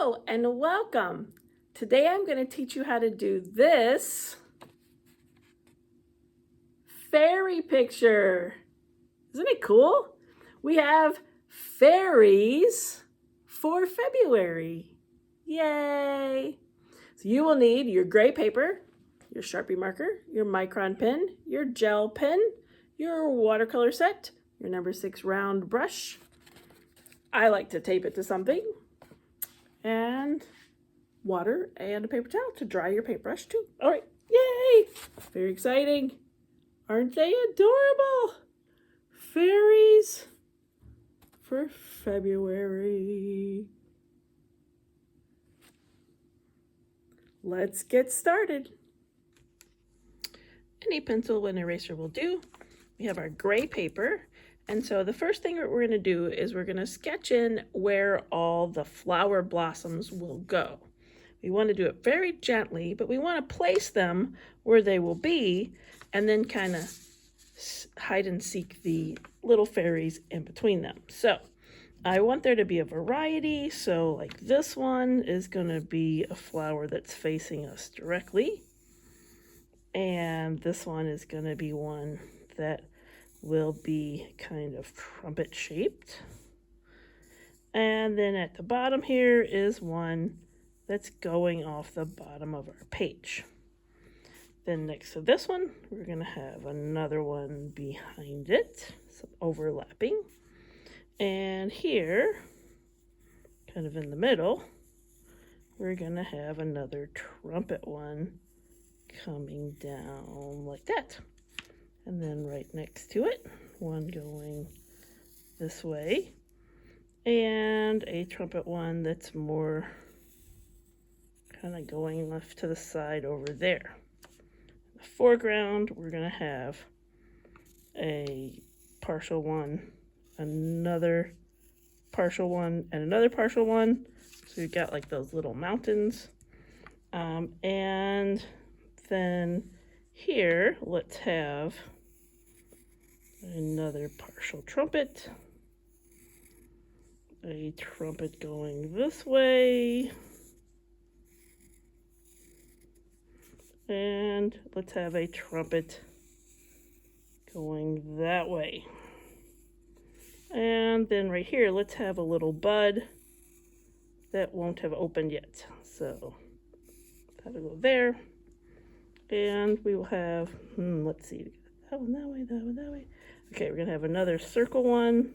Hello and welcome. Today I'm going to teach you how to do this fairy picture. Isn't it cool? We have fairies for February. Yay! So you will need your gray paper, your Sharpie marker, your micron pen, your gel pen, your watercolor set, your number 6 round brush. I like to tape it to something. And water and a paper towel to dry your paintbrush too. All right, yay! Very exciting. Aren't they adorable? Fairies for February. Let's get started. Any pencil and eraser will do. We have our gray paper. And so the first thing that we're going to do is we're going to sketch in where all the flower blossoms will go. We want to do it very gently, but we want to place them where they will be and then kind of hide and seek the little fairies in between them. So I want there to be a variety. So like this one is going to be a flower that's facing us directly. And this one is going to be one that will be kind of trumpet shaped. And then at the bottom here is one that's going off the bottom of our page. Then next to this one, we're going to have another one behind it, some overlapping. And here, kind of in the middle, we're going to have another trumpet one coming down like that. And then right next to it, one going this way, and a trumpet one that's more kind of going off to the side over there. In the foreground, we're going to have a partial one, another partial one, and another partial one. So you've got like those little mountains. And then here, let's have another partial trumpet, a trumpet going this way, and let's have a trumpet going that way. And then right here, let's have a little bud that won't have opened yet. So that'll go there. And we will have, let's see, that one that way, that one that way. Okay, we're going to have another circle one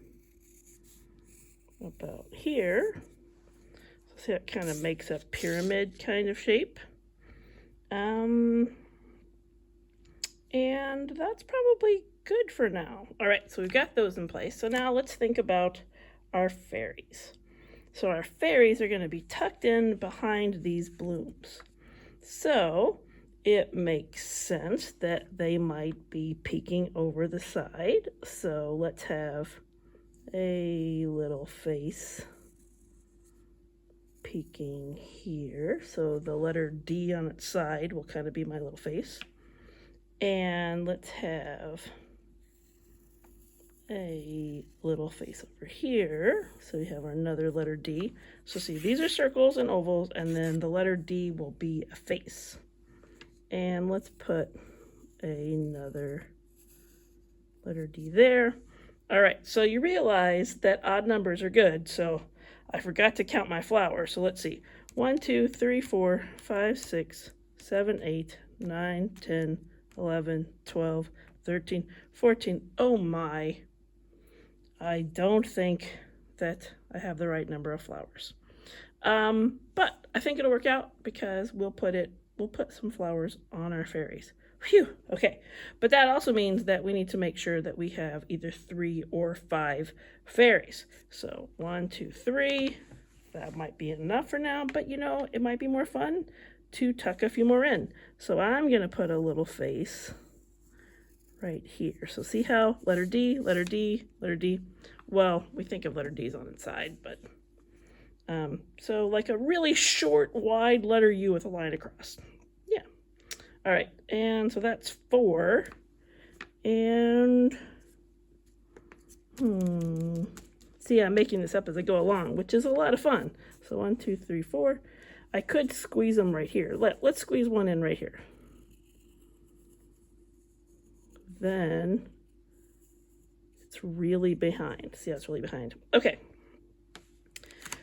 about here. So see, that kind of makes a pyramid kind of shape. And that's probably good for now. All right, so we've got those in place. So now let's think about our fairies. So our fairies are going to be tucked in behind these blooms. So it makes sense that they might be peeking over the side. So let's have a little face peeking here. So the letter D on its side will kind of be my little face. And let's have a little face over here. So we have another letter D. So see, these are circles and ovals, and then the letter D will be a face. And let's put another letter D there. All right, so you realize that odd numbers are good. So I forgot to count my flowers. So let's see. 1, 2, 3, 4, 5, 6, 7, 8, 9, 10, 11, 12, 13, 14. Oh my. I don't think that I have the right number of flowers. But I think it'll work out because we'll put some flowers on our fairies. Phew, okay. But that also means that we need to make sure that we have either 3 or 5 fairies. So 1, 2, 3, that might be enough for now, but you know, it might be more fun to tuck a few more in. So I'm gonna put a little face right here. So see how letter D, letter D, letter D. Well, we think of letter D's on its side, but so like a really short, wide letter U with a line across. Yeah. All right, and so that's 4. And see, I'm making this up as I go along, which is a lot of fun. So 1, 2, 3, 4. I could squeeze them right here. Let's squeeze one in right here. Then it's really behind. See how it's really behind? Okay.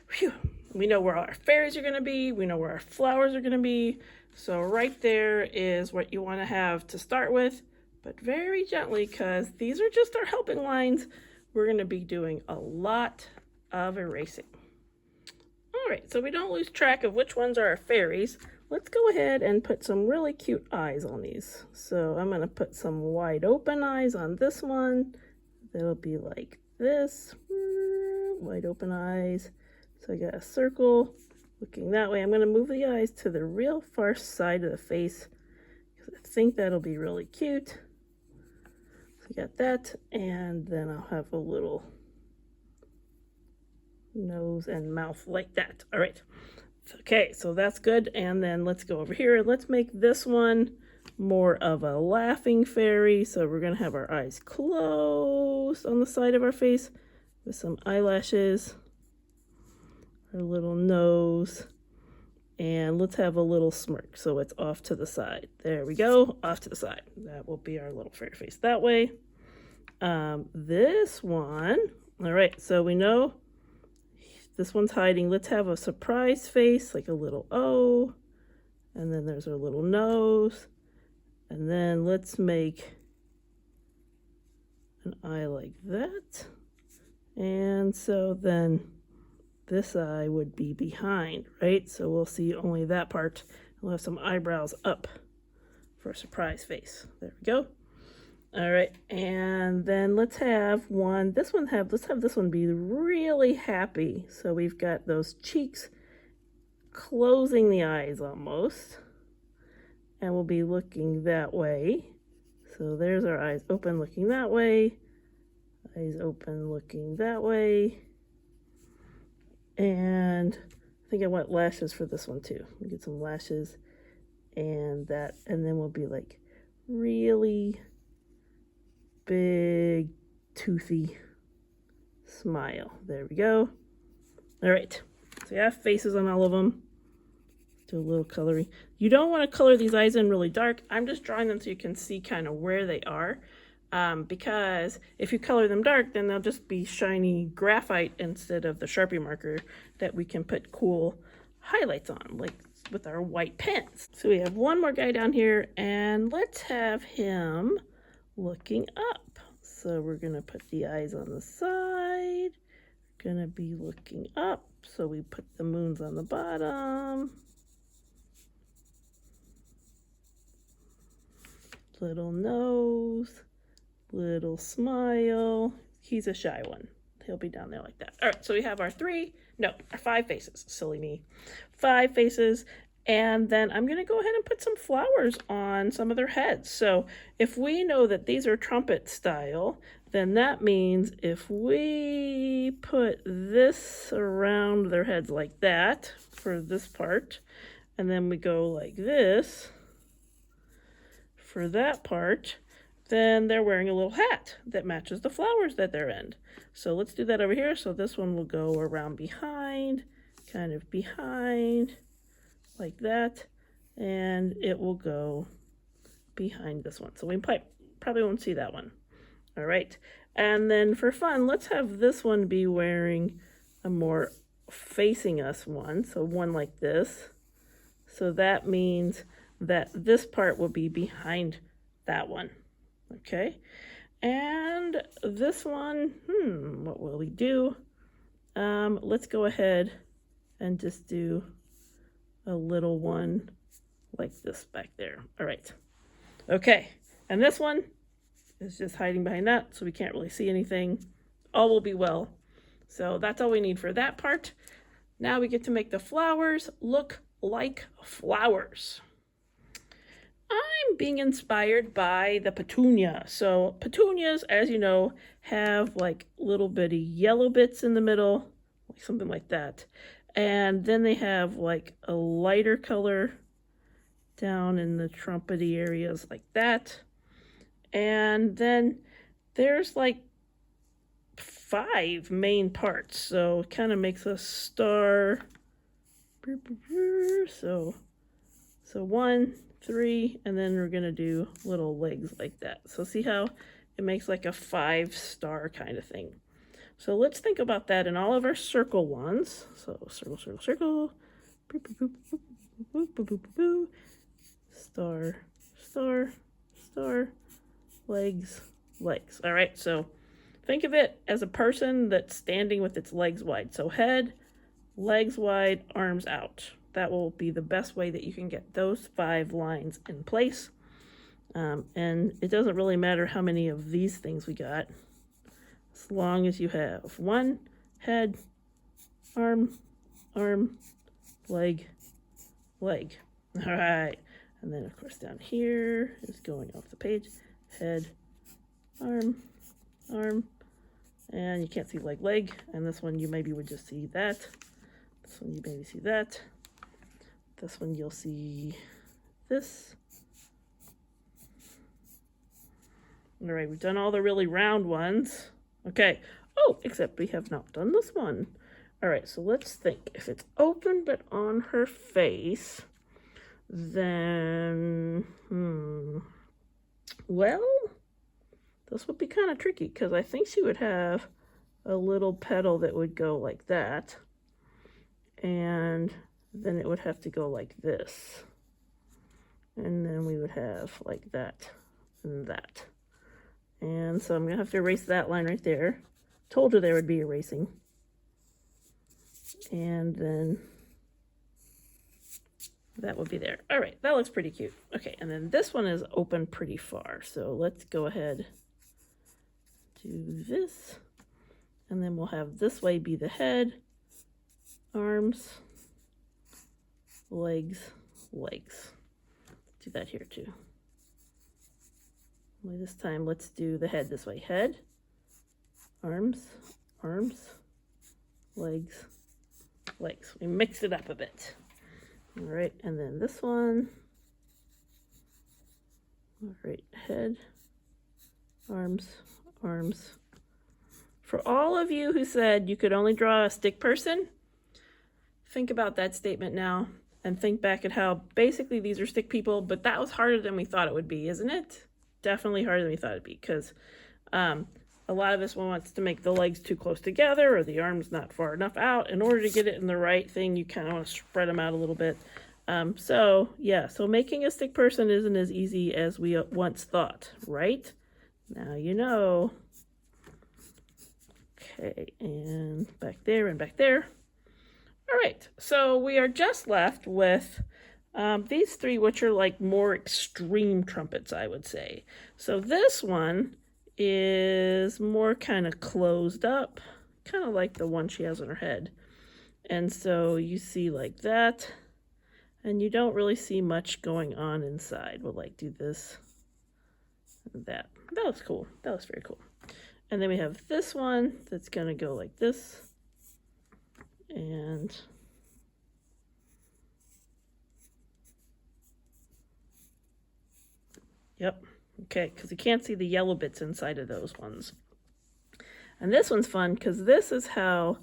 Phew. We know where our fairies are going to be. We know where our flowers are going to be. So right there is what you want to have to start with, but very gently, because these are just our helping lines. We're going to be doing a lot of erasing. All right, so we don't lose track of which ones are our fairies. Let's go ahead and put some really cute eyes on these. So I'm going to put some wide open eyes on this one. That'll be like this, wide open eyes. So I got a circle looking that way. I'm going to move the eyes to the real far side of the face because I think that'll be really cute. So I got that, and then I'll have a little nose and mouth like that. All right. Okay, so that's good. And then let's go over here. Let's make this one more of a laughing fairy. So we're going to have our eyes closed on the side of our face with some eyelashes. Our little nose, and let's have a little smirk so it's off to the side. There we go, off to the side. That will be our little fairy face that way. This one, all right, so we know this one's hiding. Let's have a surprise face, like a little O, and then there's our little nose, and then let's make an eye like that. And so then this eye would be behind, right? So we'll see only that part. We'll have some eyebrows up for a surprise face. There we go. All right, and then let's have one. Let's have this one be really happy. So we've got those cheeks closing the eyes almost, and we'll be looking that way. So there's our eyes open, looking that way. Eyes open, looking that way. And I think I want lashes for this one too. We get some lashes and that, and then we'll be like really big, toothy smile. There we go. All right. So you have faces on all of them. Do a little coloring. You don't want to color these eyes in really dark. I'm just drawing them so you can see kind of where they are. Because if you color them dark, then they'll just be shiny graphite instead of the Sharpie marker that we can put cool highlights on, like with our white pens. So we have one more guy down here, and let's have him looking up. So we're going to put the eyes on the side. We're going to be looking up. So we put the moons on the bottom. Little nose. Little smile. He's a shy one. He'll be down there like that. All right, so we have our 5 faces. Silly me. 5 faces. And then I'm going to go ahead and put some flowers on some of their heads. So if we know that these are trumpet style, then that means if we put this around their heads like that for this part, and then we go like this for that part, then they're wearing a little hat that matches the flowers that they're in. So let's do that over here. So this one will go around behind, kind of behind, like that, and it will go behind this one. So we probably won't see that one. All right, and then for fun, let's have this one be wearing a more facing us one. So one like this. So that means that this part will be behind that one. Okay, and this one, what will we do? Let's go ahead and just do a little one like this back there. All right, okay, and this one is just hiding behind that, so we can't really see anything. All will be well. So that's all we need for that part. Now we get to make the flowers look like flowers. I'm being inspired by the petunia. So petunias, as you know, have like little bitty yellow bits in the middle, like something like that. And then they have like a lighter color down in the trumpety areas like that. And then there's like 5 main parts. So it kind of makes a star So 1, 3, and then we're gonna do little legs like that. So see how it makes like a 5-star kind of thing. So let's think about that in all of our circle ones. So circle, circle, circle, star, star, star, legs, legs. All right, so think of it as a person that's standing with its legs wide. So head, legs wide, arms out. That will be the best way that you can get those 5 lines in place. And it doesn't really matter how many of these things we got, as long as you have 1, head, arm, arm, leg, leg. All right. And then, of course, down here is going off the page. Head, arm, arm. And you can't see leg, leg. And this one you maybe would just see that. This one you maybe see that. This one you'll see this. All right, we've done all the really round ones. Okay. Oh, except we have not done this one. All right, so let's think. If it's open but on her face, then, well, this would be kind of tricky because I think she would have a little petal that would go like that. And then it would have to go like this. And then we would have like that and that. And so I'm going to have to erase that line right there. Told you there would be erasing. And then that would be there. All right, that looks pretty cute. Okay, and then this one is open pretty far. So let's go ahead, do this. And then we'll have this way be the head, arms, legs, legs. Do that here too. Only this time, let's do the head this way. Head, arms, arms, legs, legs. We mix it up a bit. All right, and then this one. All right, head, arms, arms. For all of you who said you could only draw a stick person, think about that statement now and think back at how basically these are stick people, but that was harder than we thought it would be, isn't it? Definitely harder than we thought it'd be, because a lot of us wants to make the legs too close together or the arms not far enough out. In order to get it in the right thing, you kind of want to spread them out a little bit. So making a stick person isn't as easy as we once thought, right? Now you know. Okay, and back there and back there. All right, so we are just left with these 3, which are like more extreme trumpets, I would say. So this one is more kind of closed up, kind of like the one she has on her head. And so you see like that, and you don't really see much going on inside. We'll like do this and that. That looks cool. That looks very cool. And then we have this one that's going to go like this. And yep. Okay, because you can't see the yellow bits inside of those ones. And this one's fun because this is how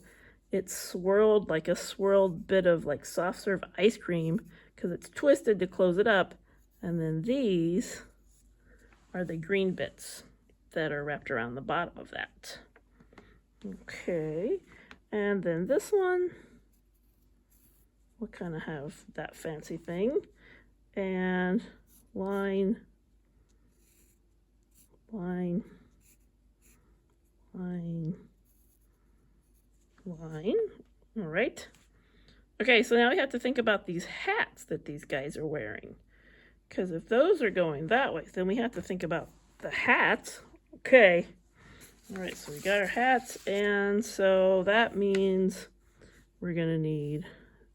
it's swirled, like a swirled bit of like soft serve ice cream, because it's twisted to close it up. And then these are the green bits that are wrapped around the bottom of that. Okay, and then this one will kind of have that fancy thing. And line, line, line, line. All right. Okay, so now we have to think about these hats that these guys are wearing. Because if those are going that way, then we have to think about the hats. Okay. All right, so we got our hats, and so that means we're going to need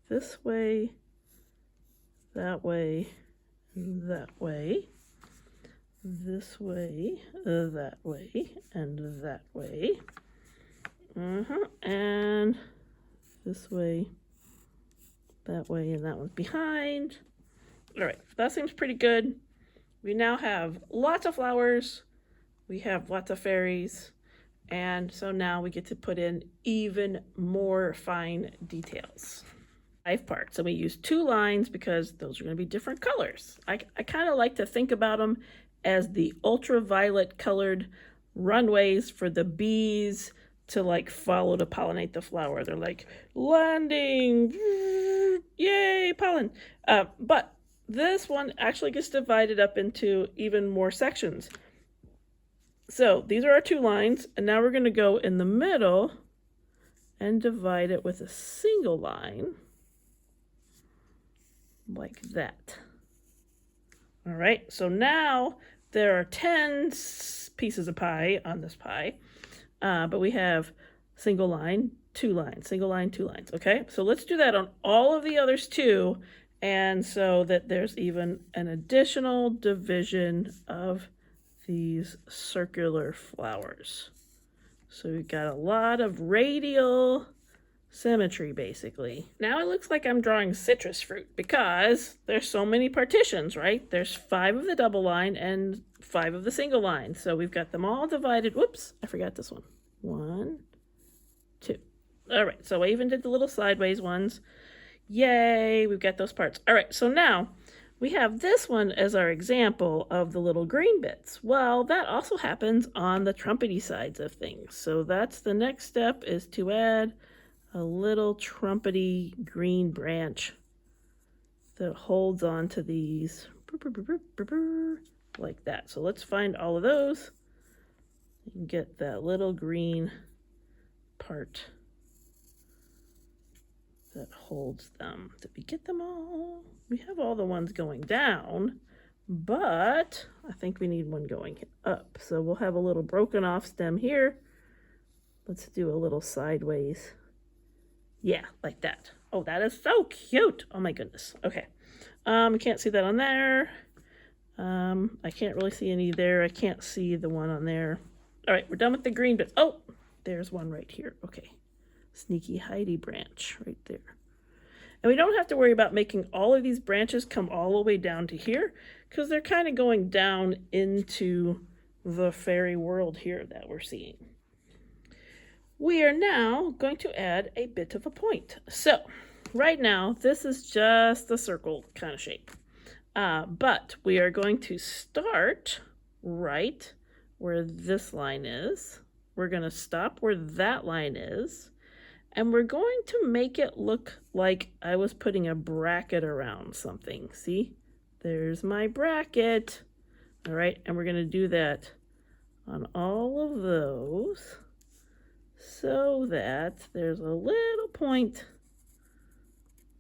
this way, that way, that way, this way, that way, and that way. And this way, that way, and that one's behind. All right, that seems pretty good. We now have lots of flowers. We have lots of fairies. And so now we get to put in even more fine details. 5 parts, and we use 2 lines because those are going to be different colors. I kind of like to think about them as the ultraviolet colored runways for the bees to like follow to pollinate the flower. They're like landing, yay, pollen. But this one actually gets divided up into even more sections. So these are our 2 lines, and now we're going to go in the middle and divide it with a single line like that. All right, so now there are 10 pieces of pie on this pie, but we have single line, 2 lines, single line, 2 lines. Okay, so let's do that on all of the others too, and so that there's even an additional division of these circular flowers. So we've got a lot of radial symmetry, basically. Now it looks like I'm drawing citrus fruit because there's so many partitions, right? There's 5 of the double line and 5 of the single line. So we've got them all divided. Whoops, I forgot this one. 1, 2. All right, so I even did the little sideways ones. Yay, we've got those parts. All right, so now we have this one as our example of the little green bits. Well, that also happens on the trumpety sides of things. So that's the next step, is to add a little trumpety green branch that holds on to these like that. So let's find all of those and get that little green part that holds them. Did we get them all? We have all the ones going down, but I think we need one going up. So we'll have a little broken off stem here. Let's do a little sideways. Yeah, like that. Oh, that is so cute. Oh my goodness. Okay. I can't see that on there. I can't really see any there. I can't see the one on there. All right, we're done with the green bits. Oh, there's one right here. Okay. Sneaky Heidi branch right there. And we don't have to worry about making all of these branches come all the way down to here because they're kind of going down into the fairy world here that we're seeing. We are now going to add a bit of a point. So right now, this is just a circle kind of shape. But we are going to start right where this line is. We're going to stop where that line is. And we're going to make it look like I was putting a bracket around something. See? There's my bracket. All right, and we're going to do that on all of those so that there's a little point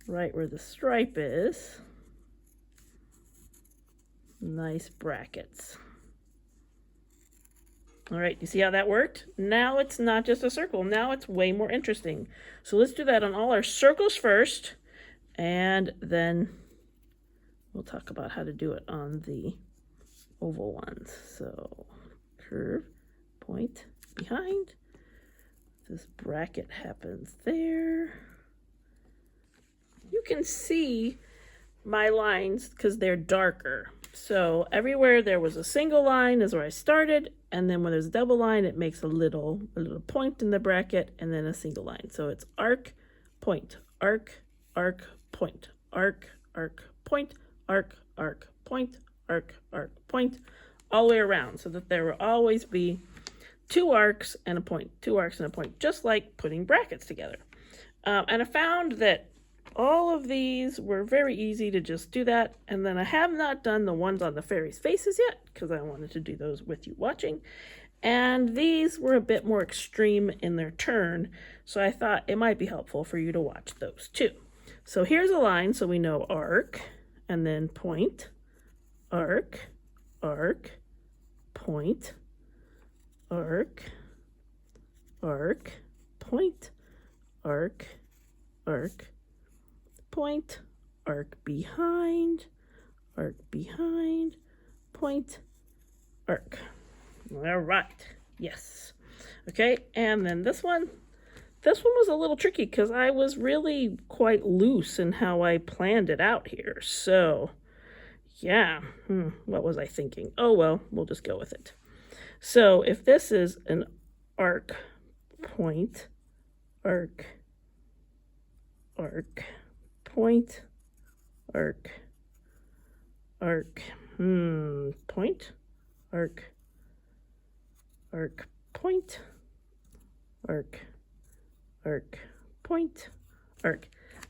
right where the stripe is. Nice brackets. All right, you see how that worked? Now it's not just a circle. Now it's way more interesting. So let's do that on all our circles first, and then we'll talk about how to do it on the oval ones. So curve, point, behind. This bracket happens there. You can see my lines because they're darker. So everywhere there was a single line is where I started, and then when there's a double line, it makes a little point in the bracket, and then a single line. So it's arc, point, arc, arc, point, arc, arc, point, arc, arc, point, arc, arc, point, all the way around, so that there will always be 2 arcs and a point, 2 arcs and a point, just like putting brackets together. And I found that all of these were very easy to just do that. And then I have not done the ones on the fairies' faces yet because I wanted to do those with you watching. And these were a bit more extreme in their turn. So I thought it might be helpful for you to watch those too. So here's a line. So we know arc and then point, arc, arc, point, arc, arc, point, arc, arc, point, arc behind, point, arc. All right, yes. Okay, and then this one was a little tricky because I was really quite loose in how I planned it out here. So, yeah, what was I thinking? Oh, well, we'll just go with it. So if this is an arc, point, arc, arc, point, arc, arc, point, arc, arc, point, arc, arc, point, arc.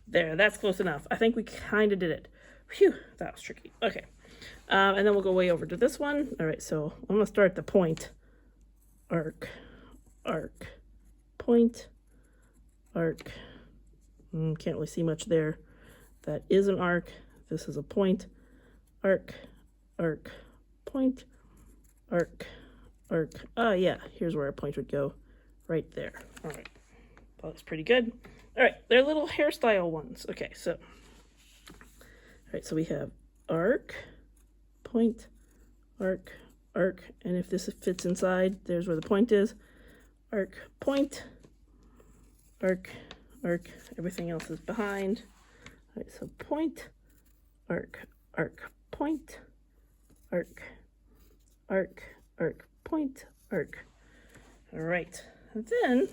There, that's close enough. I think we kind of did it. Phew, that was tricky. Okay. And then we'll go way over to this one. All right, so I'm going to start at the point. Arc, arc, point, arc. Can't really see much there. That is an arc. This is a point. Arc, arc, point, arc, arc. Yeah, here's where a point would go. Right there. All right. That looks pretty good. All right, they're little hairstyle ones. Okay, so, all right, so we have arc, point, arc, arc, and if this fits inside, there's where the point is. Arc, point, arc, arc, everything else is behind. All right, so point, arc, arc, point, arc, arc, arc, point, arc. All right, and then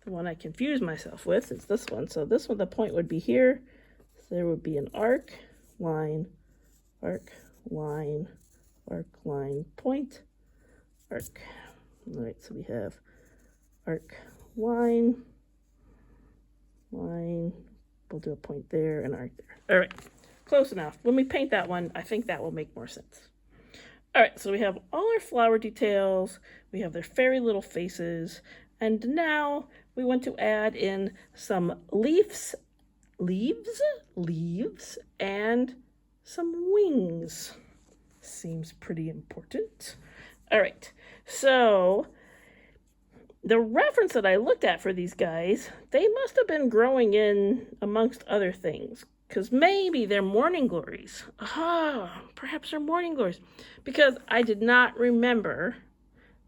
the one I confuse myself with is this one. So this one, the point would be here. So there would be an arc, line, arc, line, arc, line, point, arc. All right, so we have arc, line, line. We'll do a point there and arc there. All right, close enough. When we paint that one, I think that will make more sense. All right, so we have all our flower details. We have their fairy little faces. And now we want to add in some leaves, and some wings. Seems pretty important. All right, so the reference that I looked at for these guys, they must have been growing in amongst other things, because maybe they're morning glories. Perhaps they're morning glories, because I did not remember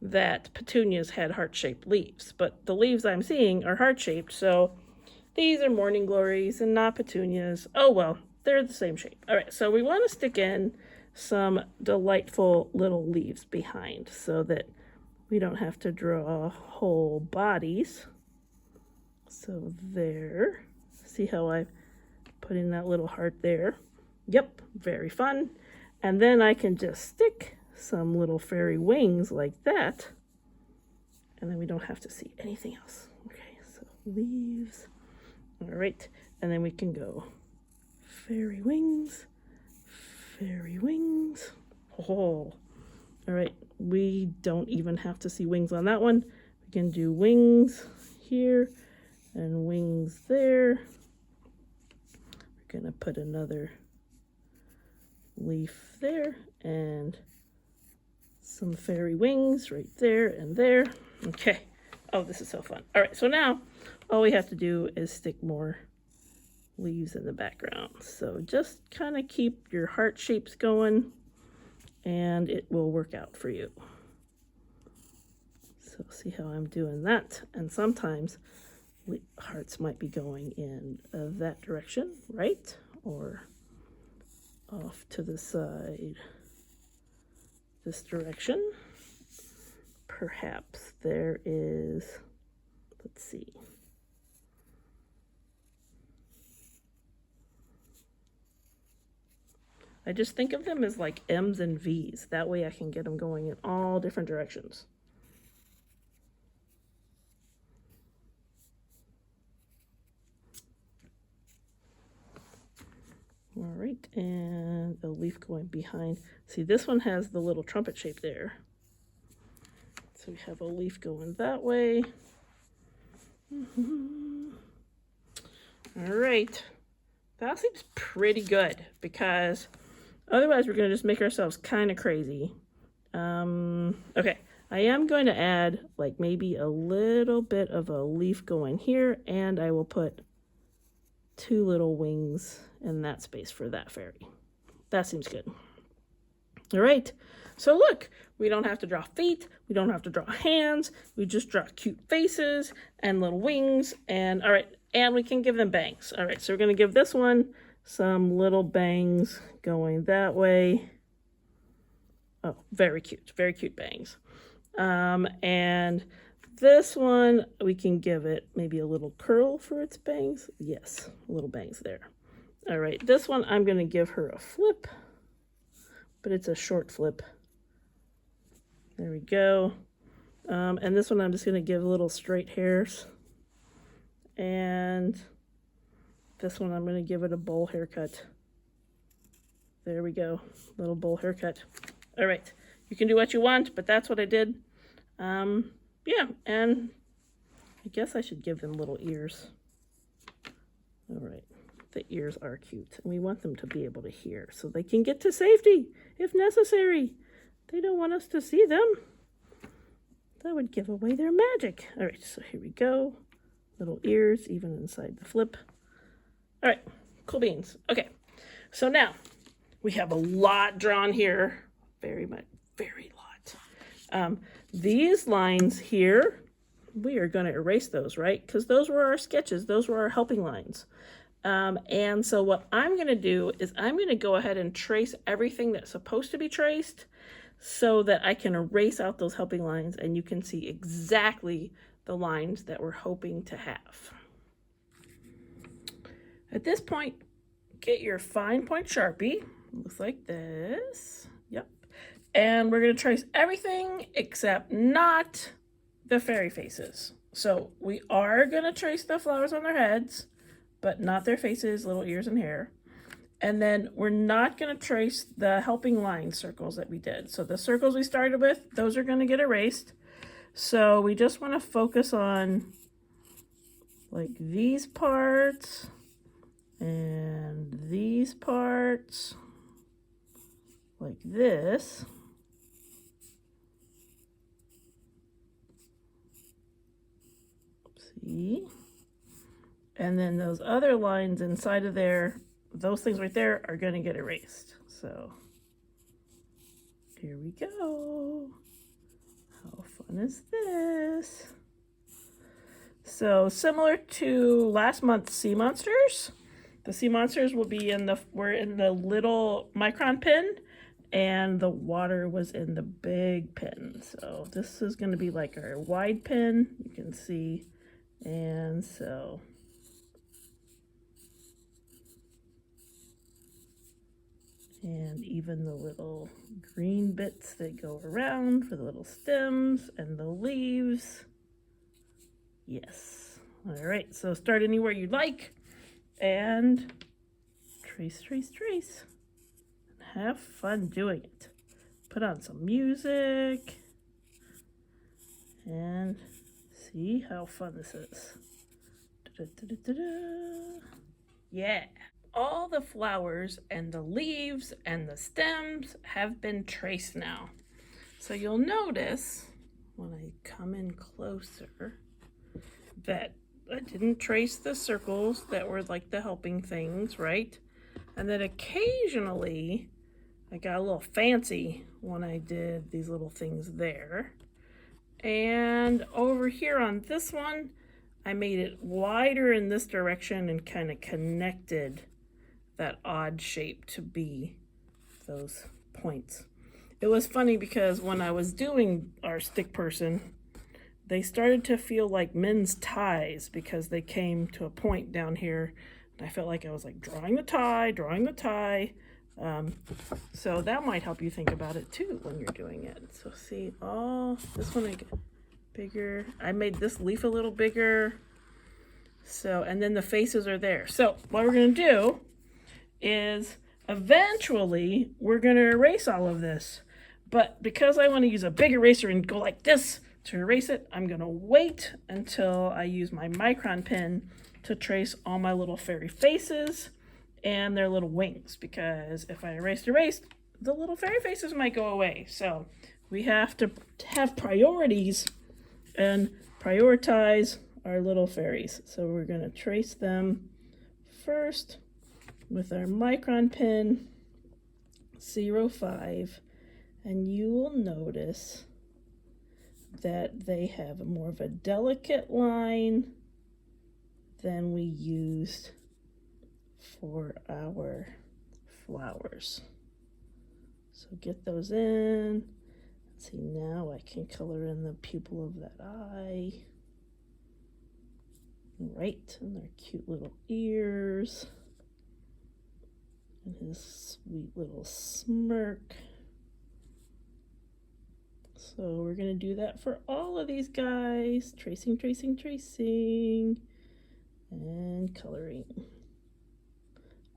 that petunias had heart-shaped leaves, but the leaves I'm seeing are heart-shaped, so these are morning glories and not petunias. Oh well, they're the same shape. All right, so we want to stick in some delightful little leaves behind so that we don't have to draw whole bodies. So there, see how I put in that little heart there? Yep, very fun. And then I can just stick some little fairy wings like that, and then we don't have to see anything else. Okay, so leaves. All right, and then we can go fairy wings, fairy wings. Oh, all right, we don't even have to see wings on that one. We can do wings here and wings there. We're gonna put another leaf there and some fairy wings right there and there. Okay. Oh, this is so fun. All right, so now all we have to do is stick more leaves in the background. So just kind of keep your heart shapes going and it will work out for you. So see how I'm doing that? And sometimes hearts might be going in that direction, right? Or off to the side. This direction. Perhaps there is, let's see. I just think of them as like M's and V's. That way I can get them going in all different directions. All right, and a leaf going behind. See, this one has the little trumpet shape there. So we have a leaf going that way. All right, that seems pretty good because otherwise we're gonna just make ourselves kind of crazy. Okay, I am going to add like maybe a little bit of a leaf going here, and I will put 2 little wings in that space for that fairy. That seems good. All right, so look, we don't have to draw feet, we don't have to draw hands, we just draw cute faces and little wings, and all right, and we can give them bangs. All right, so we're gonna give this one some little bangs going that way. Oh, very cute bangs. And this one, we can give it maybe a little curl for its bangs. Yes, little bangs there. All right, this one I'm going to give her a flip, but it's a short flip. There we go. And this one I'm just going to give little straight hairs. And this one I'm going to give it a bowl haircut. There we go, little bowl haircut. All right, you can do what you want, but that's what I did. Yeah, and I guess I should give them little ears. All right, the ears are cute, and we want them to be able to hear so they can get to safety if necessary. They don't want us to see them. That would give away their magic. All right, so here we go. Little ears, even inside the flip. All right, cool beans. Okay, so now we have a lot drawn here. Very lot. These lines here, we are going to erase those, right? Because those were our sketches. Those were our helping lines. And so what I'm going to do is I'm going to go ahead and trace everything that's supposed to be traced so that I can erase out those helping lines and you can see exactly the lines that we're hoping to have. At this point, get your fine point Sharpie. Looks like this. Yep. And we're going to trace everything except not the fairy faces. So we are going to trace the flowers on their heads, but not their faces, little ears and hair. And then we're not going to trace the helping line circles that we did. So the circles we started with, those are going to get erased. So we just want to focus on like these parts and these parts like this. See? And then those other lines inside of there, those things right there are going to get erased. So here we go. How fun is this? So similar to last month's sea monsters, the sea monsters will be were in the little micron pin and the water was in the big pin. So this is going to be like our wide pin, you can see. And so and even the little green bits that go around for the little stems and the leaves. Yes. All right, so start anywhere you like and trace, trace, trace. And have fun doing it. Put on some music and see how fun this is. Da-da-da-da-da. Yeah. All the flowers and the leaves and the stems have been traced now. So you'll notice when I come in closer that I didn't trace the circles that were like the helping things, right? And then occasionally I got a little fancy when I did these little things there. And over here on this one, I made it wider in this direction and kind of connected that odd shape to be those points. It was funny because when I was doing our stick person, they started to feel like men's ties because they came to a point down here. And I felt like I was like drawing the tie, drawing the tie. So that might help you think about it too when you're doing it. So see, oh, this one I get bigger. I made this leaf a little bigger. So, and then the faces are there. So what we're gonna do is eventually we're going to erase all of this, but because I want to use a big eraser and go like this to erase it, I'm going to wait until I use my micron pen to trace all my little fairy faces and their little wings, because if I erased the little fairy faces might go away. So we have to have priorities and prioritize our little fairies. So we're going to trace them first with our micron pen 05, and you will notice that they have more of a delicate line than we used for our flowers. So get those in. Let's see, now I can color in the pupil of that eye. Right, and their cute little ears. his sweet little smirk. So we're going to do that for all of these guys. Tracing, tracing, tracing, and coloring.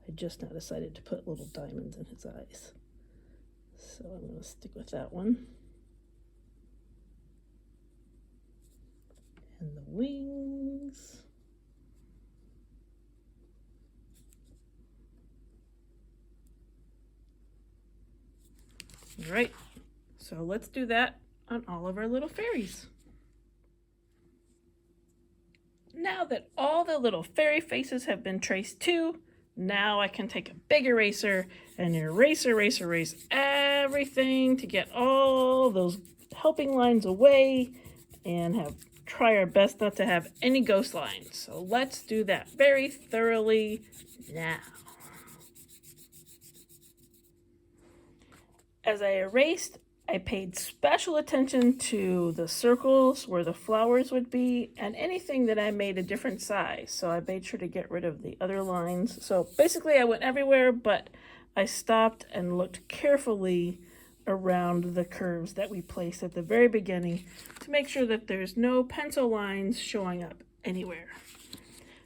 I just now decided to put little diamonds in his eyes. So I'm going to stick with that one. And the wings. All right, so let's do that on all of our little fairies. Now that all the little fairy faces have been traced too, now I can take a big eraser and erase everything to get all those helping lines away and try our best not to have any ghost lines. So let's do that very thoroughly now. As I erased, I paid special attention to the circles where the flowers would be and anything that I made a different size. So I made sure to get rid of the other lines. So basically I went everywhere, but I stopped and looked carefully around the curves that we placed at the very beginning to make sure that there's no pencil lines showing up anywhere.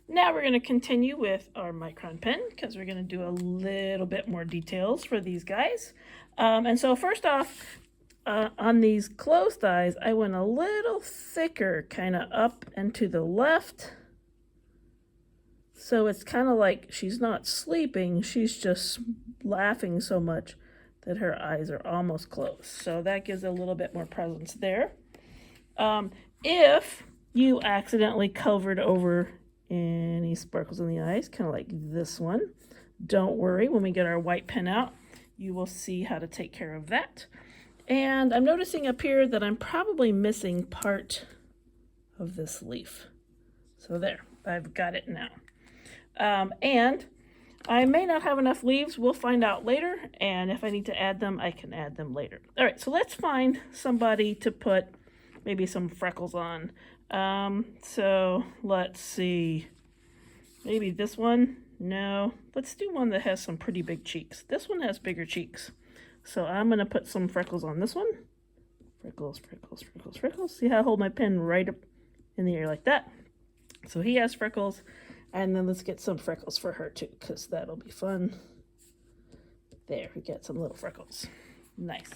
Now we're going to continue with our micron pen because we're going to do a little bit more details for these guys. And so first off, on these closed eyes, I went a little thicker, kind of up and to the left. So it's kind of like she's not sleeping, she's just laughing so much that her eyes are almost closed. So that gives a little bit more presence there. If you accidentally covered over any sparkles in the eyes, kind of like this one, don't worry, when we get our white pen out, you will see how to take care of that. And I'm noticing up here that I'm probably missing part of this leaf. So there, I've got it now. And I may not have enough leaves. We'll find out later. And if I need to add them, I can add them later. All right, so let's find somebody to put maybe some freckles on. So let's see. Maybe this one. No, let's do one that has some pretty big cheeks. This one has bigger cheeks. So I'm going to put some freckles on this one. Freckles, freckles, freckles, freckles. See how I hold my pen right up in the air like that? So he has freckles. And then let's get some freckles for her too, because that'll be fun. There, we get some little freckles. Nice.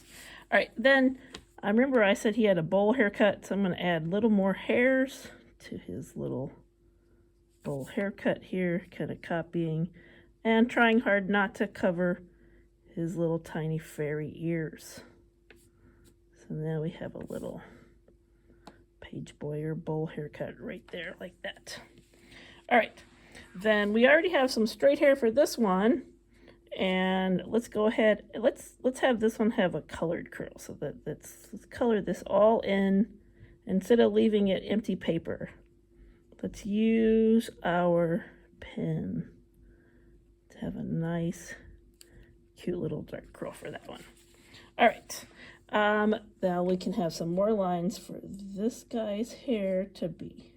All right, then I remember I said he had a bowl haircut, so I'm going to add a little more hairs to his little bowl haircut here, kind of copying and trying hard not to cover his little tiny fairy ears. So now we have a little page boy or bowl haircut right there like that. All right, then we already have some straight hair for this one, and let's go ahead. Let's have this one have a colored curl. So let's color this all in instead of leaving it empty paper. Let's use our pen to have a nice, cute little dark curl for that one. All right, now we can have some more lines for this guy's hair to be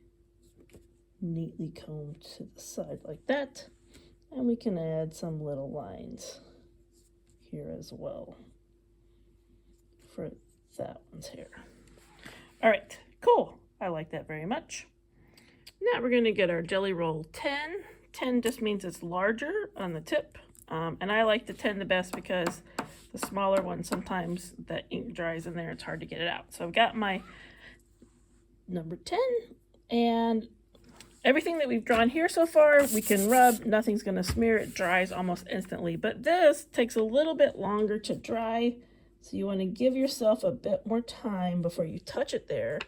neatly combed to the side like that. And we can add some little lines here as well for that one's hair. All right, cool. I like that very much. Now we're going to get our jelly roll 10. 10 just means it's larger on the tip. And I like the 10 the best because the smaller one, sometimes the ink dries in there. It's hard to get it out. So I've got my number 10. And everything that we've drawn here so far, we can rub. Nothing's going to smear. It dries almost instantly. But this takes a little bit longer to dry. So you want to give yourself a bit more time before you touch it there.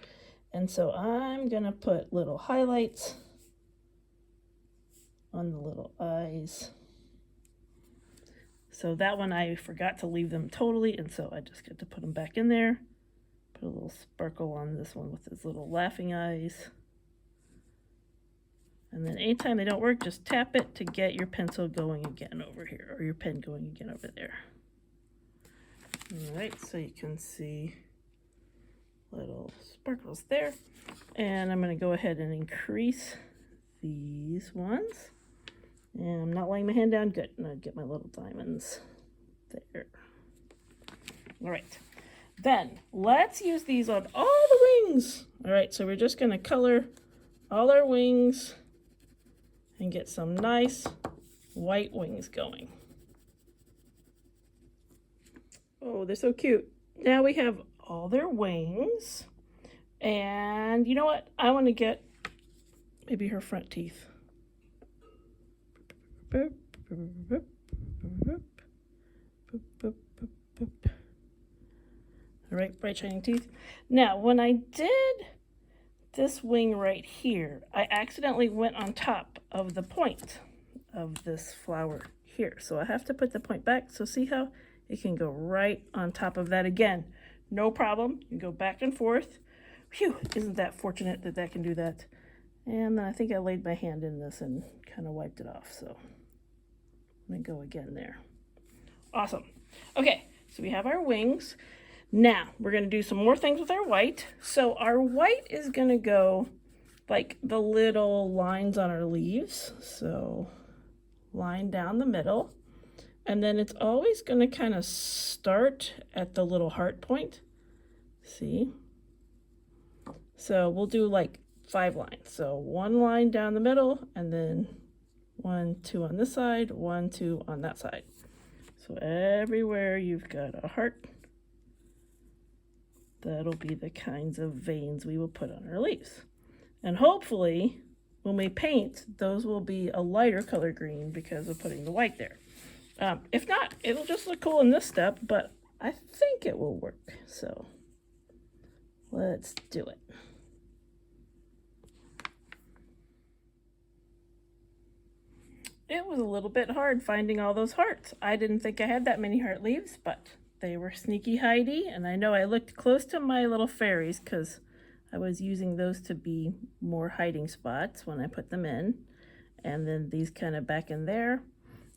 And so I'm going to put little highlights on the little eyes. So that one I forgot to leave them totally, and so I just get to put them back in there. Put a little sparkle on this one with his little laughing eyes. And then anytime they don't work, just tap it to get your pencil going again over here, or your pen going again over there. All right, so you can see little sparkles there. And I'm going to go ahead and increase these ones. And I'm not laying my hand down. Good. And I get my little diamonds there. All right. Then let's use these on all the wings. All right, so we're just going to color all our wings and get some nice white wings going. Oh, they're so cute. Now we have all their wings. And you know what? I want to get maybe her front teeth. All right, bright shining teeth. Now, when I did this wing right here, I accidentally went on top of the point of this flower here. So I have to put the point back. So see how it can go right on top of that again. No problem. You can go back and forth. Phew, isn't that fortunate that that can do that? And then I think I laid my hand in this and kind of wiped it off. So let me go again there. Awesome. Okay, so we have our wings. Now we're going to do some more things with our white. So our white is going to go like the little lines on our leaves. So line down the middle. And then it's always going to kind of start at the little heart point. See? So we'll do like 5 lines. So 1 line down the middle, and then 1, 2 on this side, 1, 2 on that side. So everywhere you've got a heart, that'll be the kinds of veins we will put on our leaves. And hopefully, when we paint, those will be a lighter color green because of putting the white there. If not, it'll just look cool in this step, but I think it will work. So let's do it. It was a little bit hard finding all those hearts. I didn't think I had that many heart leaves, but they were sneaky hidey, and I know I looked close to my little fairies because I was using those to be more hiding spots when I put them in, and then these kind of back in there.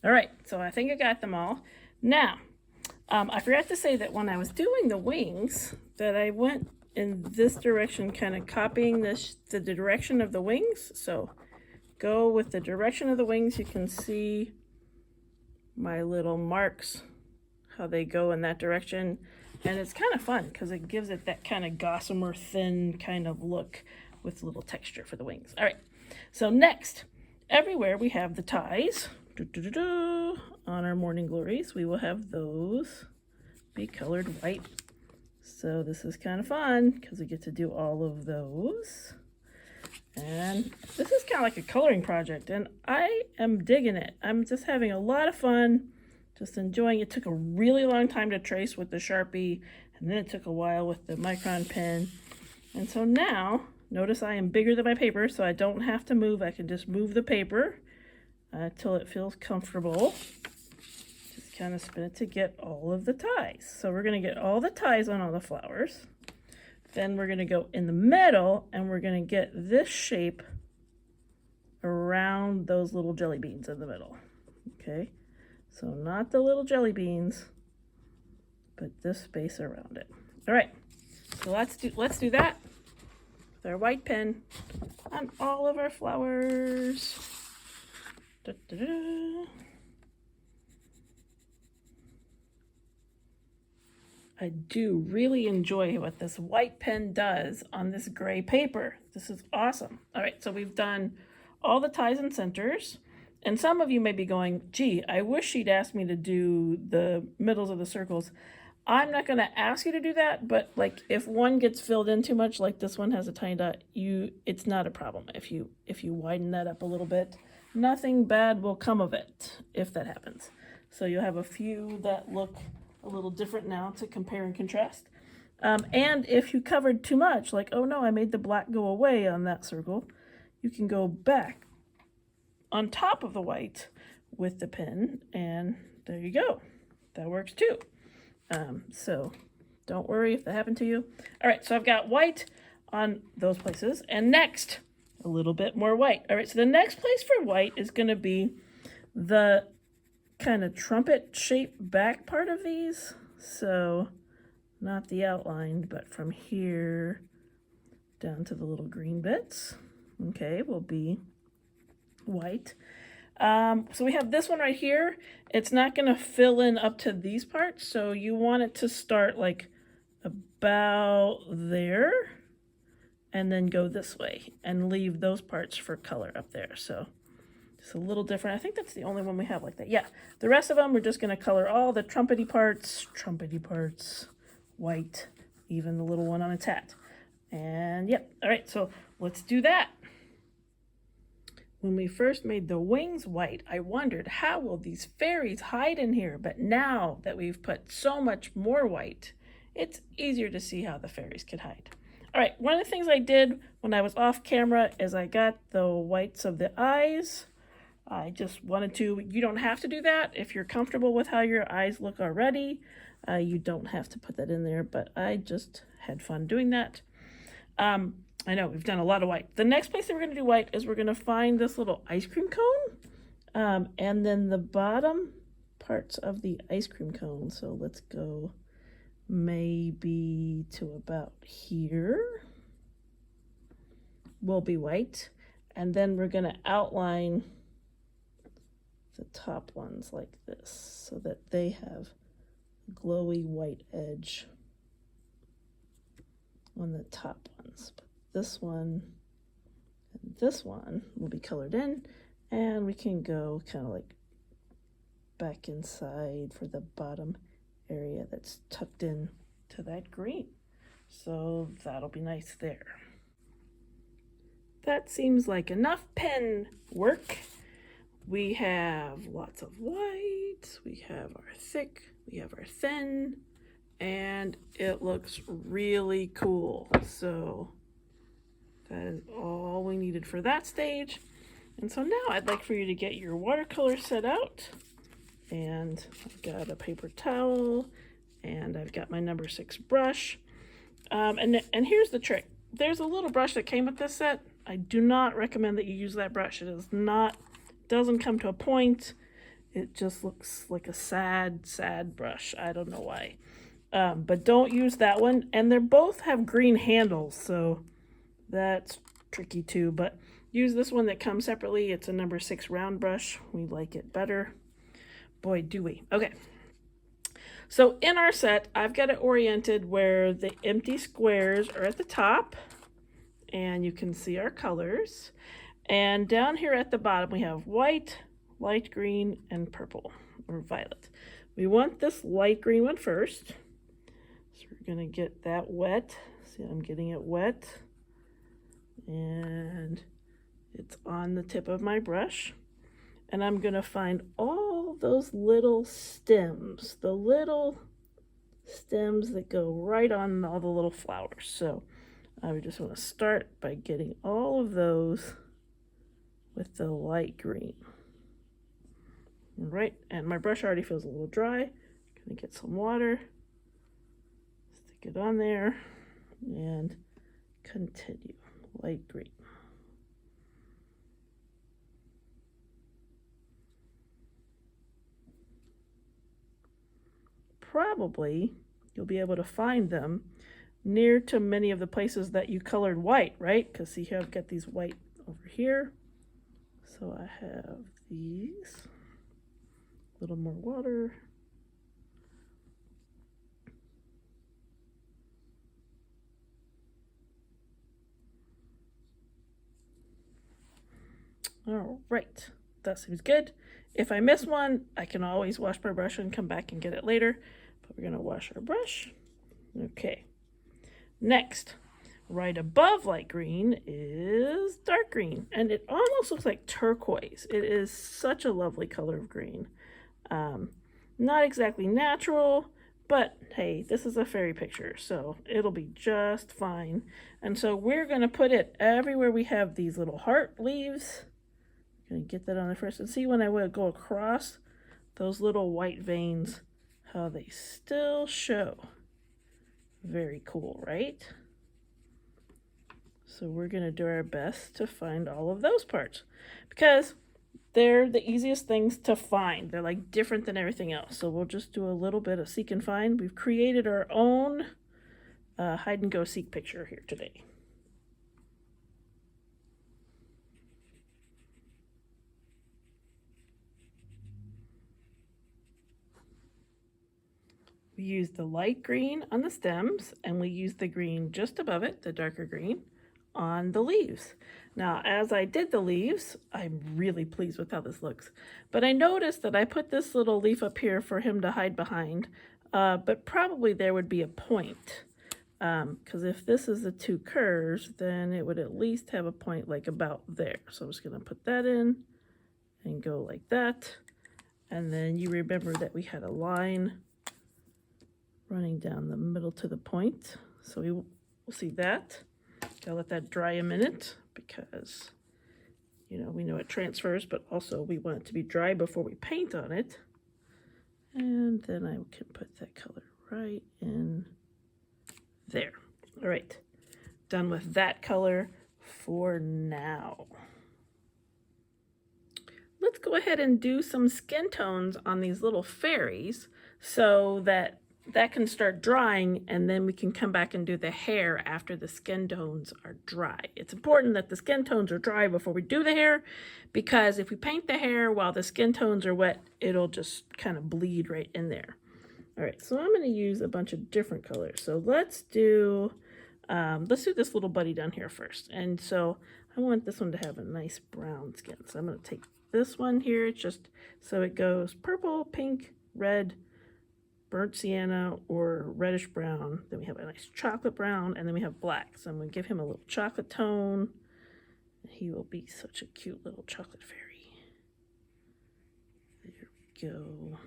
All right, so I think I got them all. Now, I forgot to say that when I was doing the wings, that I went in this direction, kind of copying the direction of the wings. So go with the direction of the wings. You can see my little marks, how they go in that direction. And it's kind of fun because it gives it that kind of gossamer thin kind of look with a little texture for the wings. All right, so next, everywhere we have the ties. On our morning glories, we will have those be colored white. So this is kind of fun because we get to do all of those. And this is kind of like a coloring project, and I am digging it. I'm just having a lot of fun, just enjoying it. It took a really long time to trace with the Sharpie, and then it took a while with the micron pen. And so now, notice I am bigger than my paper, so I don't have to move. I can just move the paper till it feels comfortable. Just kind of spin it to get all of the ties. So we're going to get all the ties on all the flowers. Then we're going to go in the middle, and we're going to get this shape around those little jelly beans in the middle. Okay, so not the little jelly beans, but this space around it. All right, so let's do that with our white pen on all of our flowers. Da, da, da. I do really enjoy what this white pen does on this gray paper. This is awesome. All right, so we've done all the ties and centers. And some of you may be going, gee, I wish she'd asked me to do the middles of the circles. I'm not going to ask you to do that, but like if one gets filled in too much, like this one has a tiny dot, it's not a problem. If you widen that up a little bit, nothing bad will come of it if that happens. So you'll have a few that look a little different now to compare and contrast. And if you covered too much, like, oh no, I made the black go away on that circle, you can go back on top of the white with the pen, and there you go. That works too. So don't worry if that happened to you. All right, so I've got white on those places, and next, a little bit more white. All right, so the next place for white is going to be the kind of trumpet shaped back part of these. So not the outline, but from here down to the little green bits, okay, will be white. So we have this one right here. It's not going to fill in up to these parts, so you want it to start like about there and then go this way and leave those parts for color up there. So it's a little different. I think that's the only one we have like that. Yeah, the rest of them we're just going to color all the trumpety parts, white, even the little one on its hat. And yep, all right, so let's do that. When we first made the wings white, I wondered how will these fairies hide in here, but now that we've put so much more white, it's easier to see how the fairies could hide. All right, one of the things I did when I was off camera is I got the whites of the eyes. I just wanted to, you don't have to do that. If you're comfortable with how your eyes look already, you don't have to put that in there, but I just had fun doing that. I know we've done a lot of white. The next place that we're going to do white is we're going to find this little ice cream cone, and then the bottom parts of the ice cream cone. So let's go maybe to about here will be white, and then we're going to outline the top ones like this so that they have a glowy white edge on the top ones. But this one and this one will be colored in, and we can go kind of like back inside for the bottom area that's tucked in to that green. So that'll be nice there. That seems like enough pen work. We have lots of white, we have our thick, we have our thin, and it looks really cool. So that is all we needed for that stage. And so now I'd like for you to get your watercolor set out. And I've got a paper towel, and I've got my number 6 brush. And here's the trick. There's a little brush that came with this set. I do not recommend that you use that brush. It is not, doesn't come to a point. It just looks like a sad brush. I don't know why. But don't use that one. And they both have green handles, so that's tricky too. But use this one that comes separately. It's a number 6 round brush. We like it better. Boy, do we. Okay. So in our set, I've got it oriented where the empty squares are at the top, and you can see our colors. And down here at the bottom, we have white, light green, and purple or violet. We want this light green one first. So we're going to get that wet. See, I'm getting it wet. And it's on the tip of my brush. And I'm going to find all those little stems, the little stems that go right on all the little flowers. So I just want to start by getting all of those with the light green. All right, and my brush already feels a little dry. I'm going to get some water, stick it on there, and continue. Light green. Probably you'll be able to find them near to many of the places that you colored white, right? Because see here, I've got these white over here. So I have these. A little more water. All right, that seems good. If I miss one, I can always wash my brush and come back and get it later. But we're gonna wash our brush. Okay. Next, right above light green is dark green, and it almost looks like turquoise. It is such a lovely color of green. Not exactly natural, but hey, this is a fairy picture, so it'll be just fine. And so we're gonna put it everywhere we have these little heart leaves. I'm gonna get that on there first, and see when I will go across those little white veins, how they still show. Very cool, right? So we're gonna do our best to find all of those parts because they're the easiest things to find. They're like different than everything else. So we'll just do a little bit of seek and find. We've created our own hide and go seek picture here today. We use the light green on the stems, and we use the green just above it, the darker green, on the leaves. Now, as I did the leaves, I'm really pleased with how this looks. But I noticed that I put this little leaf up here for him to hide behind, but probably there would be a point. Because if this is the two curves, then it would at least have a point like about there. So I'm just going to put that in and go like that. And then you remember that we had a line running down the middle to the point. So we will see that. Gotta let that dry a minute because, you know, we know it transfers, but also we want it to be dry before we paint on it. And then I can put that color right in there. All right, done with that color for now. Let's go ahead and do some skin tones on these little fairies so that can start drying, and then we can come back and do the hair after the skin tones are dry. It's important that the skin tones are dry before we do the hair, because if we paint the hair while the skin tones are wet, it'll just kind of bleed right in there. All right, so I'm going to use a bunch of different colors. So let's do this little buddy down here first. And so I want this one to have a nice brown skin. So I'm going to take this one here, just so it goes purple, pink, red, burnt sienna, or reddish brown. Then we have a nice chocolate brown, and then we have black. So I'm going to give him a little chocolate tone. He will be such a cute little chocolate fairy. There we go.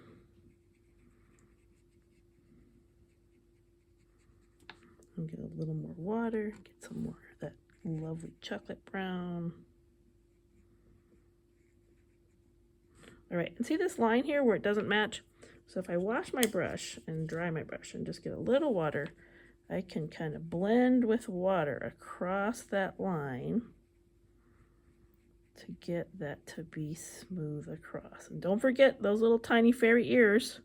I'll get a little more water, get some more of that lovely chocolate brown. All right, and see this line here where it doesn't match? So if I wash my brush and dry my brush and just get a little water, I can kind of blend with water across that line to get that to be smooth across. And don't forget those little tiny fairy ears.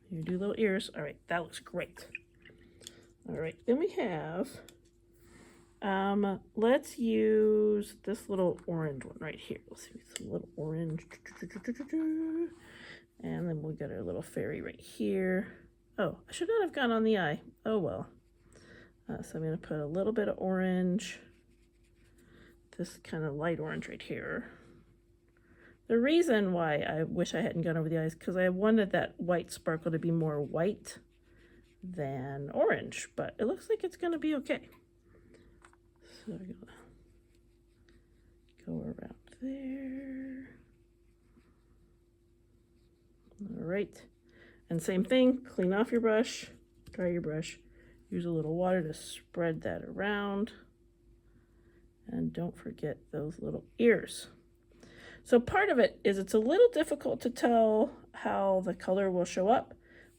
You do little ears. All right, that looks great. All right, then we have, let's use this little orange one right here. Let's see, some little orange. And then we'll get our little fairy right here. Oh, I should not have gone on the eye. Oh, well. So I'm going to put a little bit of orange. This kind of light orange right here. The reason why I wish I hadn't gone over the eyes, because I wanted that white sparkle to be more white than orange, but it looks like it's going to be okay. So I'm going to go around there. All right, and same thing, clean off your brush, dry your brush, use a little water to spread that around, and don't forget those little ears. So part of it is it's a little difficult to tell how the color will show up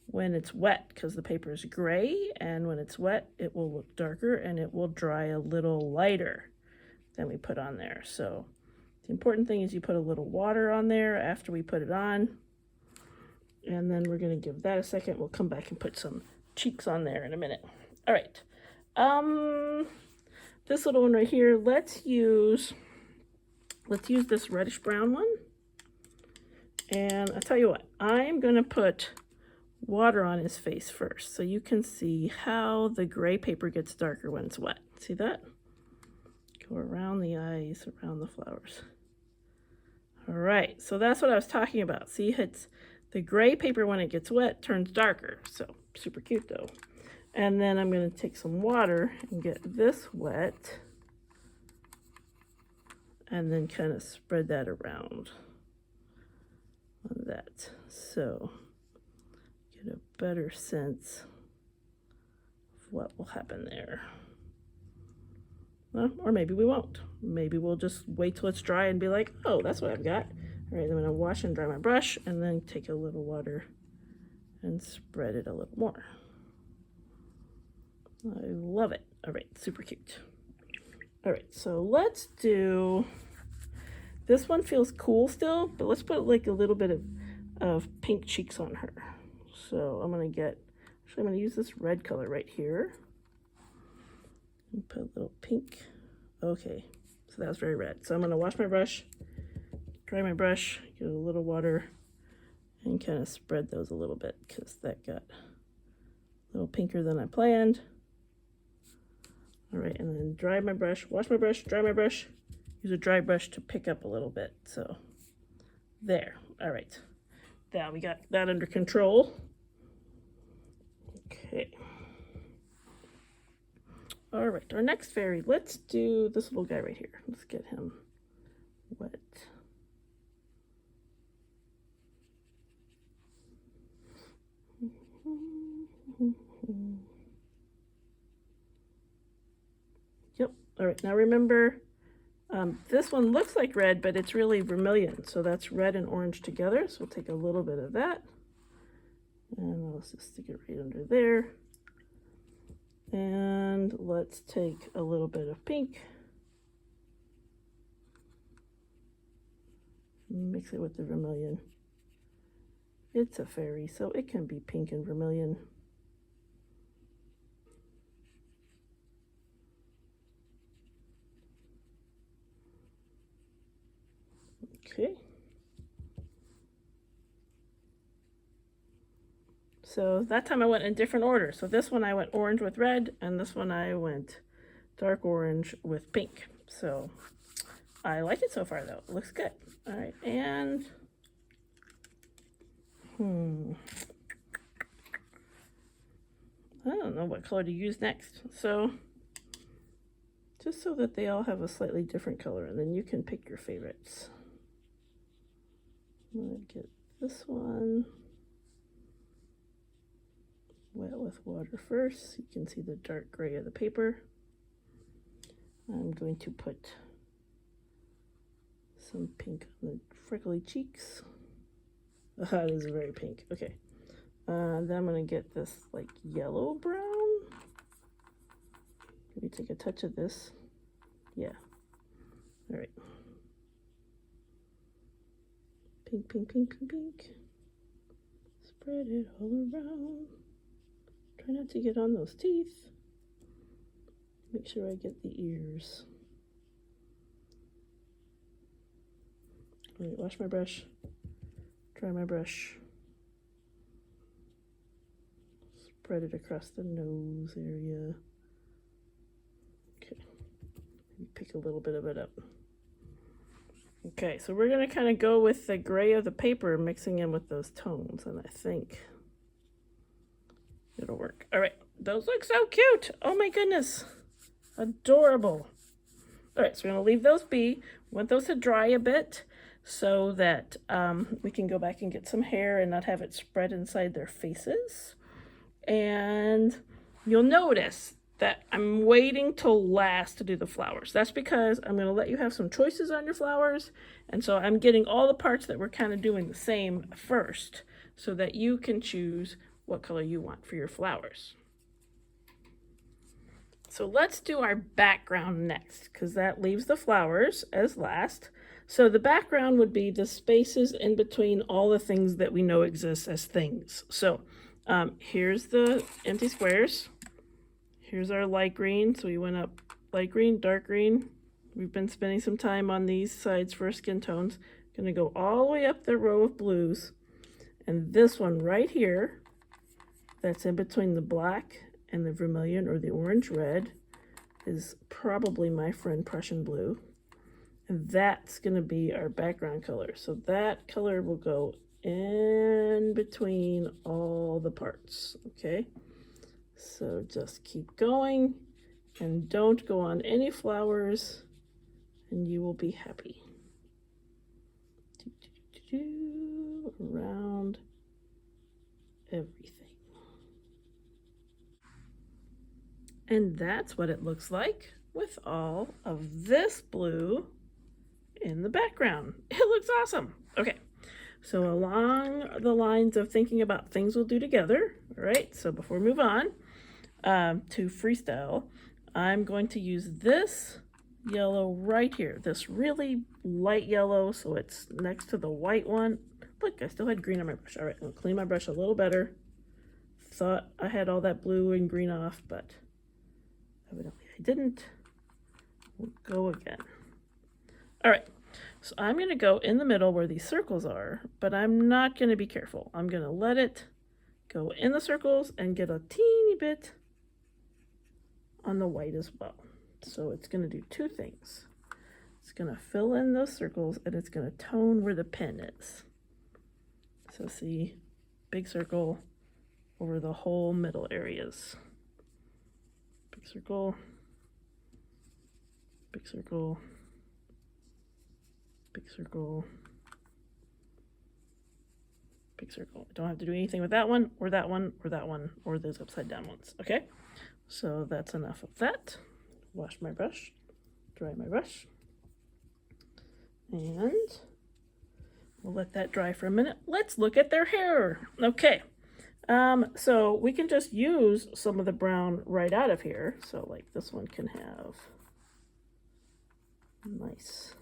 when it's wet, because the paper is gray, and when it's wet it will look darker and it will dry a little lighter than we put on there. So the important thing is you put a little water on there after we put it on. And then we're going to give that a second. We'll come back and put some cheeks on there in a minute. All right. This little one right here, let's use this reddish brown one. And I'll tell you what, I'm going to put water on his face first so you can see how the gray paper gets darker when it's wet. See that? Go around the eyes, around the flowers. All right, so that's what I was talking about. See, it's the gray paper when it gets wet turns darker, so super cute though. And then I'm going to take some water and get this wet and then kind of spread that around on that. So get a better sense of what will happen there. Well, or maybe we won't. Maybe we'll just wait till it's dry and be like, oh, that's what I've got. All right, I'm going to wash and dry my brush and then take a little water and spread it a little more. I love it. All right, super cute. All right, so let's do, this one feels cool still, but let's put like a little bit of pink cheeks on her. So I'm going to get, actually I'm going to use this red color right here. And put a little pink. Okay, so that was very red. So I'm going to wash my brush, dry my brush, get a little water, and kind of spread those a little bit because that got A little pinker than I planned. All right, and then dry my brush, wash my brush, dry my brush. Use a dry brush to pick up a little bit. So there. All right. Now we got that under control. Okay. All right, our next fairy. Let's do this little guy right here. Let's get him wet. Yep. All right, now remember, this one looks like red, but it's really vermilion. So that's red and orange together. So we'll take a little bit of that. And let's just stick it right under there. And let's take a little bit of pink. Mix it with the vermilion. It's a fairy, so it can be pink and vermilion. Okay. So that time I went in different order. So this one I went orange with red, and this one I went dark orange with pink. So I like it so far though. It looks good. All right, and I don't know what color to use next. So just so that they all have a slightly different color, and then you can pick your favorites. I'm gonna get this one wet with water first. You can see the dark gray of the paper. I'm going to put some pink on the freckly cheeks. It is very pink. Okay. Then I'm going to get this like yellow brown. Maybe take a touch of this. Yeah. All right. Pink, pink, pink, pink, pink. Spread it all around. Try not to get on those teeth. Make sure I get the ears. All right, wash my brush. Dry my brush. Spread it across the nose area. Okay. Maybe pick a little bit of it up. Okay, so we're going to kind of go with the gray of the paper, mixing in with those tones, and I think it'll work. All right, those look so cute. Oh my goodness. Adorable. All right, so we're going to leave those be. We want those to dry a bit so that we can go back and get some hair and not have it spread inside their faces. And you'll notice that I'm waiting till last to do the flowers. That's because I'm going to let you have some choices on your flowers. And so I'm getting all the parts that we're kind of doing the same first so that you can choose what color you want for your flowers. So let's do our background next, because that leaves the flowers as last. So the background would be the spaces in between all the things that we know exist as things. So here's the empty squares. Here's our light green. So we went up light green, dark green. We've been spending some time on these sides for skin tones. Gonna go all the way up the row of blues. And this one right here, that's in between the black and the vermilion or the orange red, is probably my friend Prussian blue. And that's gonna be our background color. So that color will go in between all the parts, okay? So just keep going and don't go on any flowers and you will be happy. Around everything. And that's what it looks like with all of this blue in the background. It looks awesome. Okay, so along the lines of thinking about things we'll do together, all right, so before we move on to freestyle, I'm going to use this yellow right here, this really light yellow, so it's next to the white one. Look, I still had green on my brush. All right, I'll clean my brush a little better. Thought I had all that blue and green off, but evidently I didn't. We'll go again. All right, so I'm going to go in the middle where these circles are, but I'm not going to be careful. I'm going to let it go in the circles and get a teeny bit on the white as well. So it's going to do two things. It's going to fill in those circles and it's going to tone where the pen is. So see, big circle over the whole middle areas. Big circle, big circle, big circle, big circle. I don't have to do anything with that one, or that one, or that one, or those upside down ones, okay? So that's enough of that. Wash my brush, dry my brush, and we'll let that dry for a minute. Let's look at their hair. Okay, so we can just use some of the brown right out of here. So like this one can have nice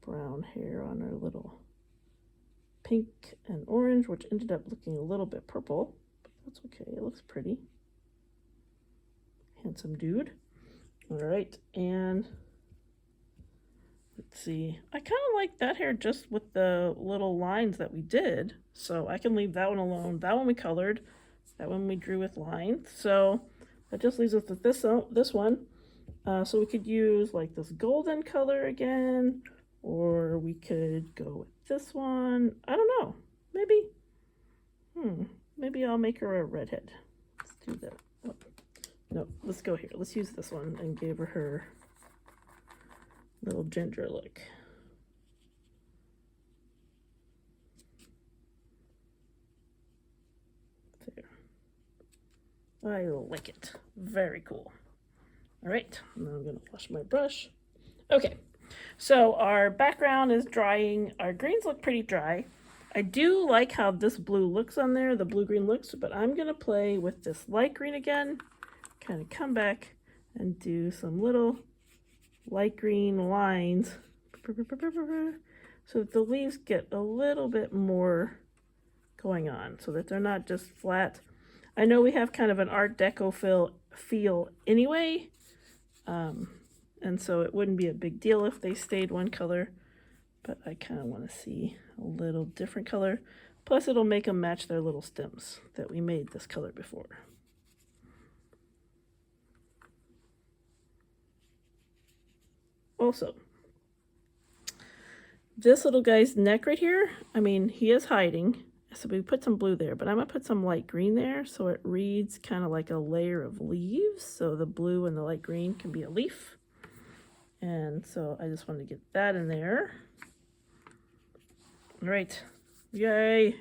brown hair on her little pink and orange, which ended up looking a little bit purple, but that's okay, it looks pretty. Handsome dude. All right, and let's see, I kind of like that hair just with the little lines that we did, so I can leave that one alone. That one we colored, that one we drew with lines, so that just leaves us with this one. So we could use like this golden color again, or we could go with this one. I don't know, maybe I'll make her a redhead. Let's do that. Oh, no, let's go here. Let's use this one and give her little ginger look. There. I like it. Very cool. All right, now I'm gonna wash my brush. Okay, so our background is drying. Our greens look pretty dry. I do like how this blue looks on there, the blue-green looks, but I'm gonna play with this light green again, kind of come back and do some little light green lines so that the leaves get a little bit more going on, so that they're not just flat. I know we have kind of an Art Deco feel anyway, and so it wouldn't be a big deal if they stayed one color, but I kind of want to see a little different color. Plus it'll make them match their little stems that we made this color before. Also, this little guy's neck right here, I mean, he is hiding, so we put some blue there, but I'm gonna put some light green there so it reads kind of like a layer of leaves, so the blue and the light green can be a leaf. And so I just wanted to get that in there. All right, yay.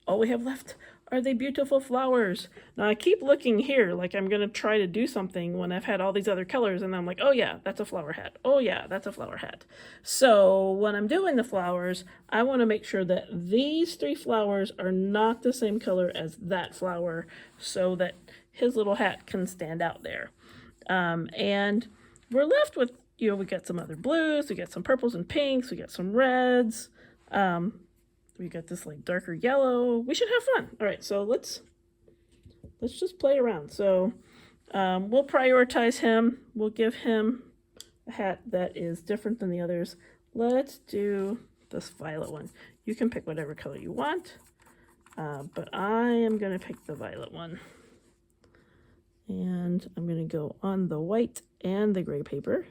All we have left are the beautiful flowers. Now I keep looking here like I'm gonna try to do something when I've had all these other colors, and I'm like, oh yeah, that's a flower hat. Oh yeah, that's a flower hat. So when I'm doing the flowers, I wanna make sure that these three flowers are not the same color as that flower so that his little hat can stand out there. And we're left with, you know, we got some other blues, we got some purples and pinks, we got some reds, we got this like darker yellow. We should have fun. All right, so let's just play around. So we'll prioritize him. We'll give him a hat that is different than the others. Let's do this violet one. You can pick whatever color you want, but I am gonna pick the violet one. And I'm gonna go on the white and the gray paper,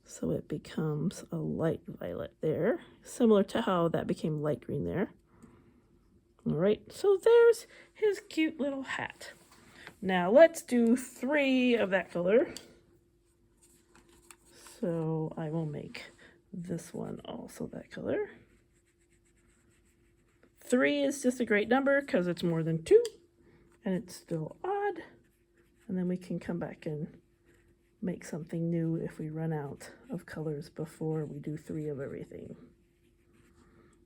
so it becomes a light violet there, similar to how that became light green there. All right, so there's his cute little hat. Now let's do 3 of that color. So I will make this one also that color. 3 is just a great number because it's more than 2, and it's still odd. And then we can come back and make something new if we run out of colors before we do 3 of everything.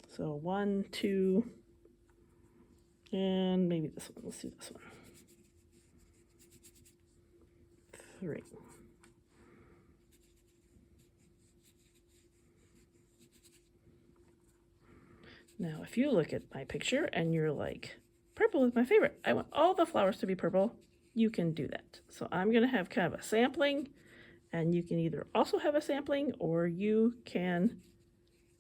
So 1, 2, and maybe this one. Let's do this one. 3. Now, if you look at my picture and you're like, purple is my favorite, I want all the flowers to be purple, you can do that. So I'm gonna have kind of a sampling, and you can either also have a sampling or you can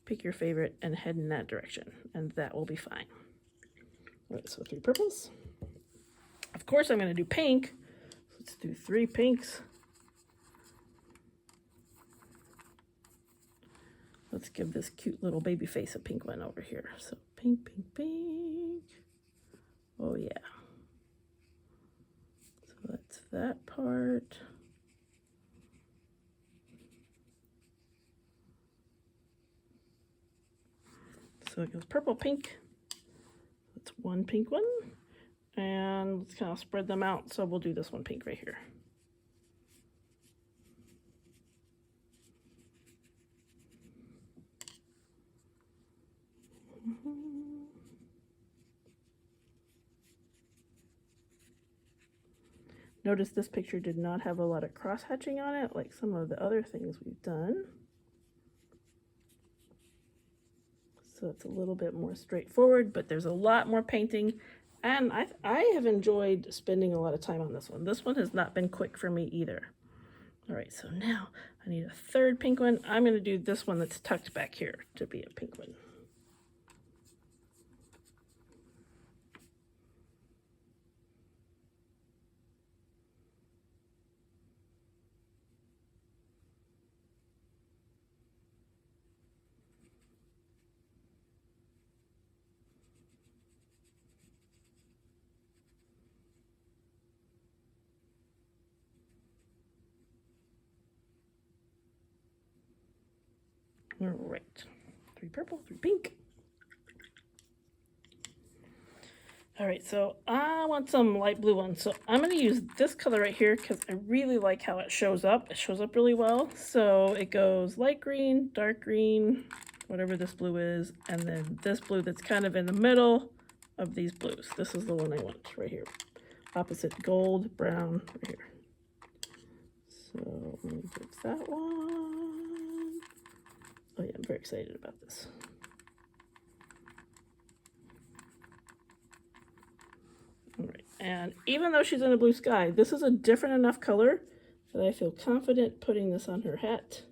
pick your favorite and head in that direction, and that will be fine. All right, so 3 purples. Of course, I'm going to do pink. Let's do 3 pinks. Let's give this cute little baby face a pink one over here. So pink, pink, pink. Oh yeah. So that's that part. So it goes purple, pink. That's 1 pink one. And let's kind of spread them out. So we'll do this one pink right here. Notice this picture did not have a lot of cross hatching on it, like some of the other things we've done. So it's a little bit more straightforward, but there's a lot more painting. And I have enjoyed spending a lot of time on this one. This one has not been quick for me either. All right, so now I need a 3rd pink one. I'm going to do this one that's tucked back here to be a pink one. All right, 3 purple, 3 pink. All right, so I want some light blue ones. So I'm going to use this color right here because I really like how it shows up. It shows up really well. So it goes light green, dark green, whatever this blue is, and then this blue that's kind of in the middle of these blues. This is the one I want right here. Opposite gold, brown, right here. So let me get that one. Oh yeah, I'm very excited about this. All right, and even though she's in a blue sky, this is a different enough color that I feel confident putting this on her hat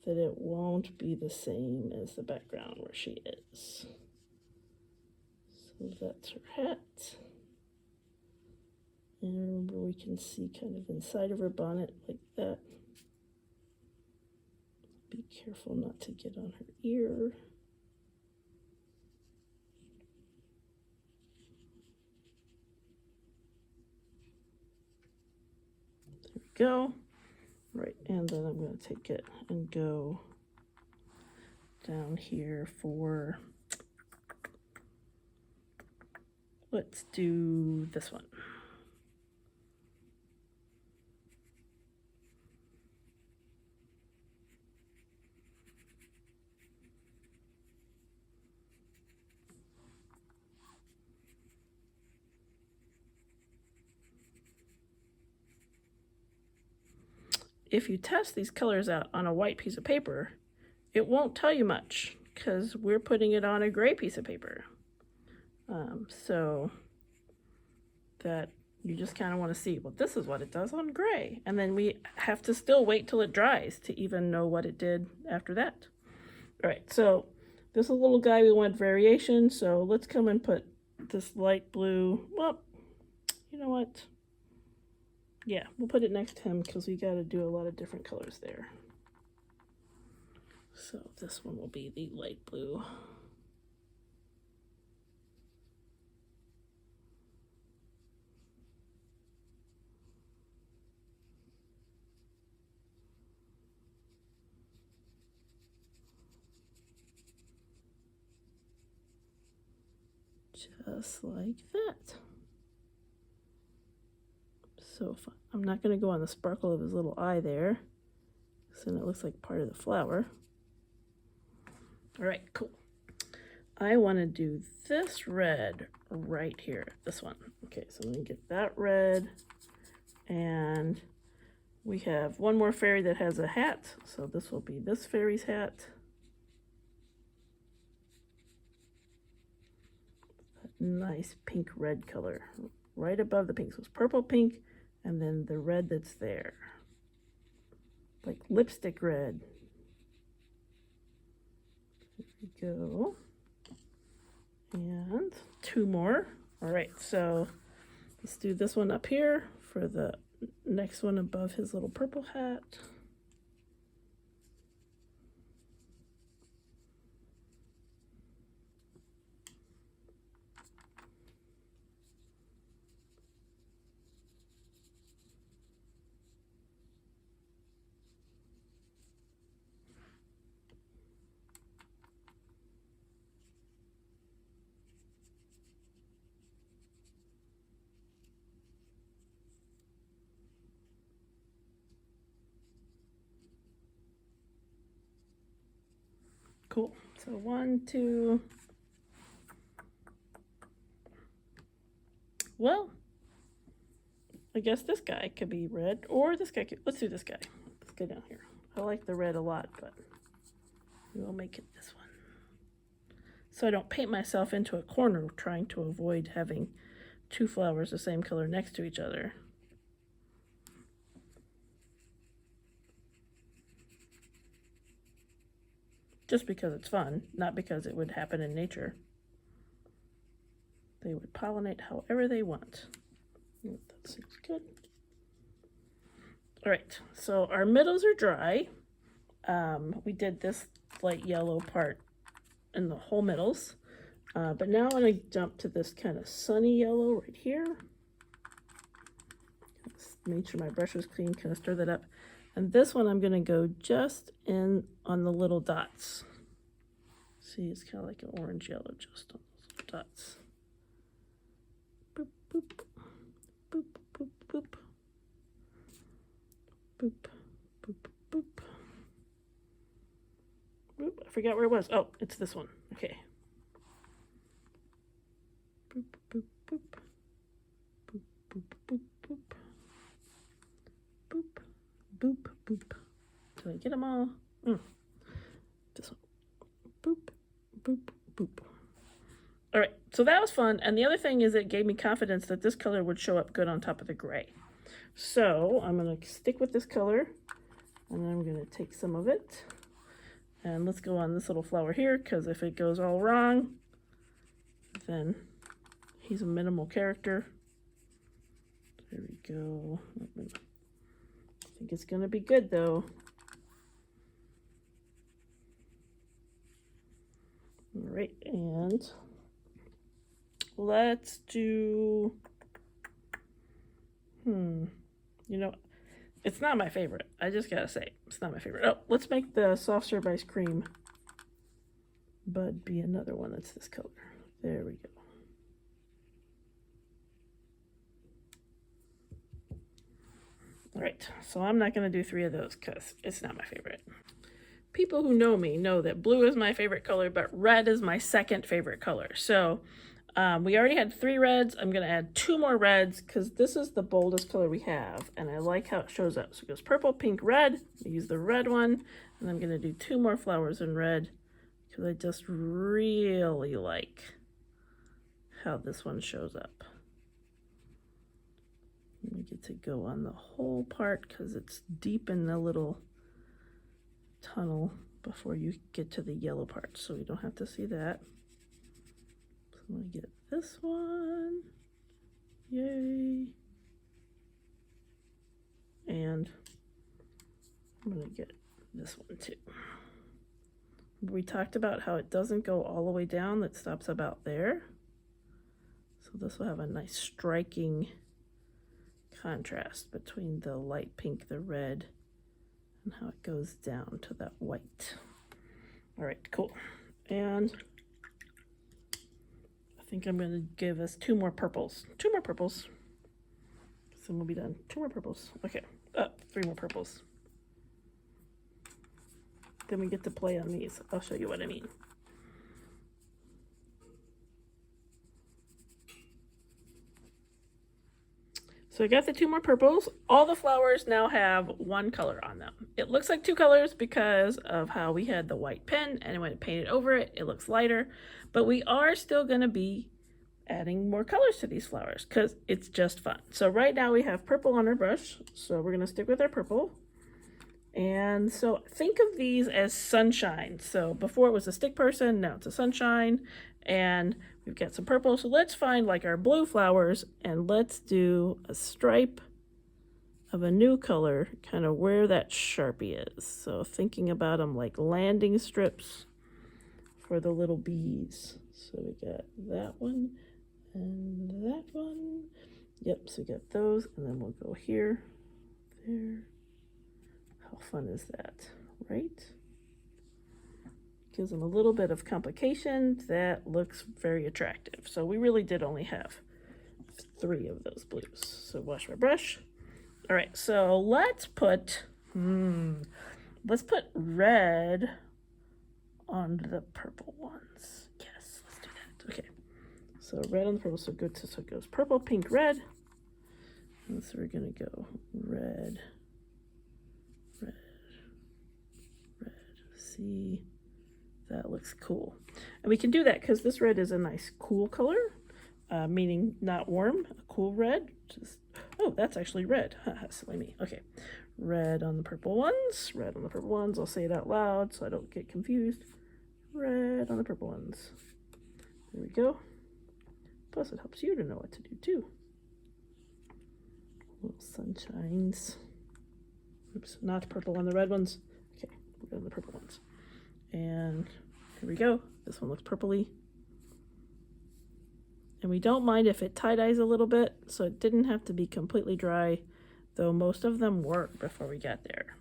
that it won't be the same as the background where she is. So that's her hat. And remember, we can see kind of inside of her bonnet like that. Be careful not to get on her ear. There we go. Right, and then I'm going to take it and go down here for, let's do this one. If you test these colors out on a white piece of paper, it won't tell you much because we're putting it on a gray piece of paper. So that you just kind of want to see, well, this is what it does on gray. And then we have to still wait till it dries to even know what it did after that. All right, so this little guy, we want variation. So let's come and put this light blue. Well, you know what? Yeah, we'll put it next to him because we got to do a lot of different colors there. So this one will be the light blue. Just like that. So fun. I'm not going to go on the sparkle of his little eye there, so then it looks like part of the flower. All right, cool. I want to do this red right here, this one. Okay, so I'm going to get that red, and we have one more fairy that has a hat, so this will be this fairy's hat. Nice pink red color right above the pink, so it's purple pink and then the red that's there, like lipstick red. There we go. And 2 more. All right, so let's do this one up here for the next one above his little purple hat. Cool. So 1, 2. Well, I guess this guy could be red, or this guy could, let's do this guy. Let's go down here. I like the red a lot, but we'll make it this one. So I don't paint myself into a corner trying to avoid having 2 flowers the same color next to each other. Just because it's fun, not because it would happen in nature. They would pollinate however they want. That seems good. All right, so our middles are dry. We did this light yellow part in the whole middles. But now I'm going to jump to this kind of sunny yellow right here. Make sure my brush is clean, kind of stir that up. And this one I'm going to go just in on the little dots. See, it's kind of like an orange yellow just on those little dots. Boop, boop, boop, boop, boop. Boop, boop, boop. Boop, I forgot where it was. Oh, it's this one. Okay. Boop, boop, boop. Boop, boop, boop, boop. Boop, boop, boop. Did I get them all? This one. Boop, boop, boop. All right, so that was fun. And the other thing is it gave me confidence that this color would show up good on top of the gray. So I'm going to stick with this color, and I'm going to take some of it. And let's go on this little flower here, because if it goes all wrong, then he's a minimal character. There we go. I think it's going to be good, though. All right, and let's do, you know, it's not my favorite. I just gotta say, it's not my favorite. Oh, let's make the soft serve ice cream bud be another one that's this color. There we go. All right, so I'm not gonna do 3 of those because it's not my favorite. People who know me know that blue is my favorite color, but red is my second favorite color. So we already had 3 reds. I'm going to add 2 more reds because this is the boldest color we have, and I like how it shows up. So it goes purple, pink, red. I use the red one, and I'm going to do 2 more flowers in red because I just really like how this one shows up. We get to go on the whole part because it's deep in the little tunnel before you get to the yellow part, so you don't have to see that. So I'm going to get this one, yay, and I'm going to get this one too. We talked about how it doesn't go all the way down, it stops about there, so this will have a nice striking contrast between the light pink, the red, and how it goes down to that white. All right, cool. And I think I'm going to give us 2 more purples. 2 more purples. So we'll be done. 2 more purples. Okay, 3 more purples. Then we get to play on these. I'll show you what I mean. So I got the 2 more purples. All the flowers now have 1 color on them. It looks like 2 colors because of how we had the white pen, and when it painted over it, it looks lighter. But we are still going to be adding more colors to these flowers because it's just fun. So right now we have purple on our brush, so we're going to stick with our purple. And so think of these as sunshine. So before it was a stick person, now it's a sunshine. And We've got some purple, so let's find like our blue flowers and let's do a stripe of a new color, kind of where that Sharpie is. So thinking about them like landing strips for the little bees. So we got that one and that one. Yep, so we got those, and then we'll go here, there. How fun is that, right? Gives them a little bit of complication. That looks very attractive. So we really did only have 3 of those blues. So wash my brush. All right, so let's put red on the purple ones. Yes, let's do that. Okay, so red on the purple, so good. So it goes purple, pink, red. And so we're gonna go red, red, red. See, that looks cool. And we can do that because this red is a nice cool color, meaning not warm, a cool red. Just, oh, that's actually red. Silly me. Okay, red on the purple ones, red on the purple ones. I'll say it out loud so I don't get confused. Red on the purple ones. There we go. Plus it helps you to know what to do too. Little sunshines. Oops, not purple on the red ones. Okay, red on the purple ones. And here we go. This one looks purpley. And we don't mind if it tie-dyes a little bit, so it didn't have to be completely dry, though most of them were before we got there.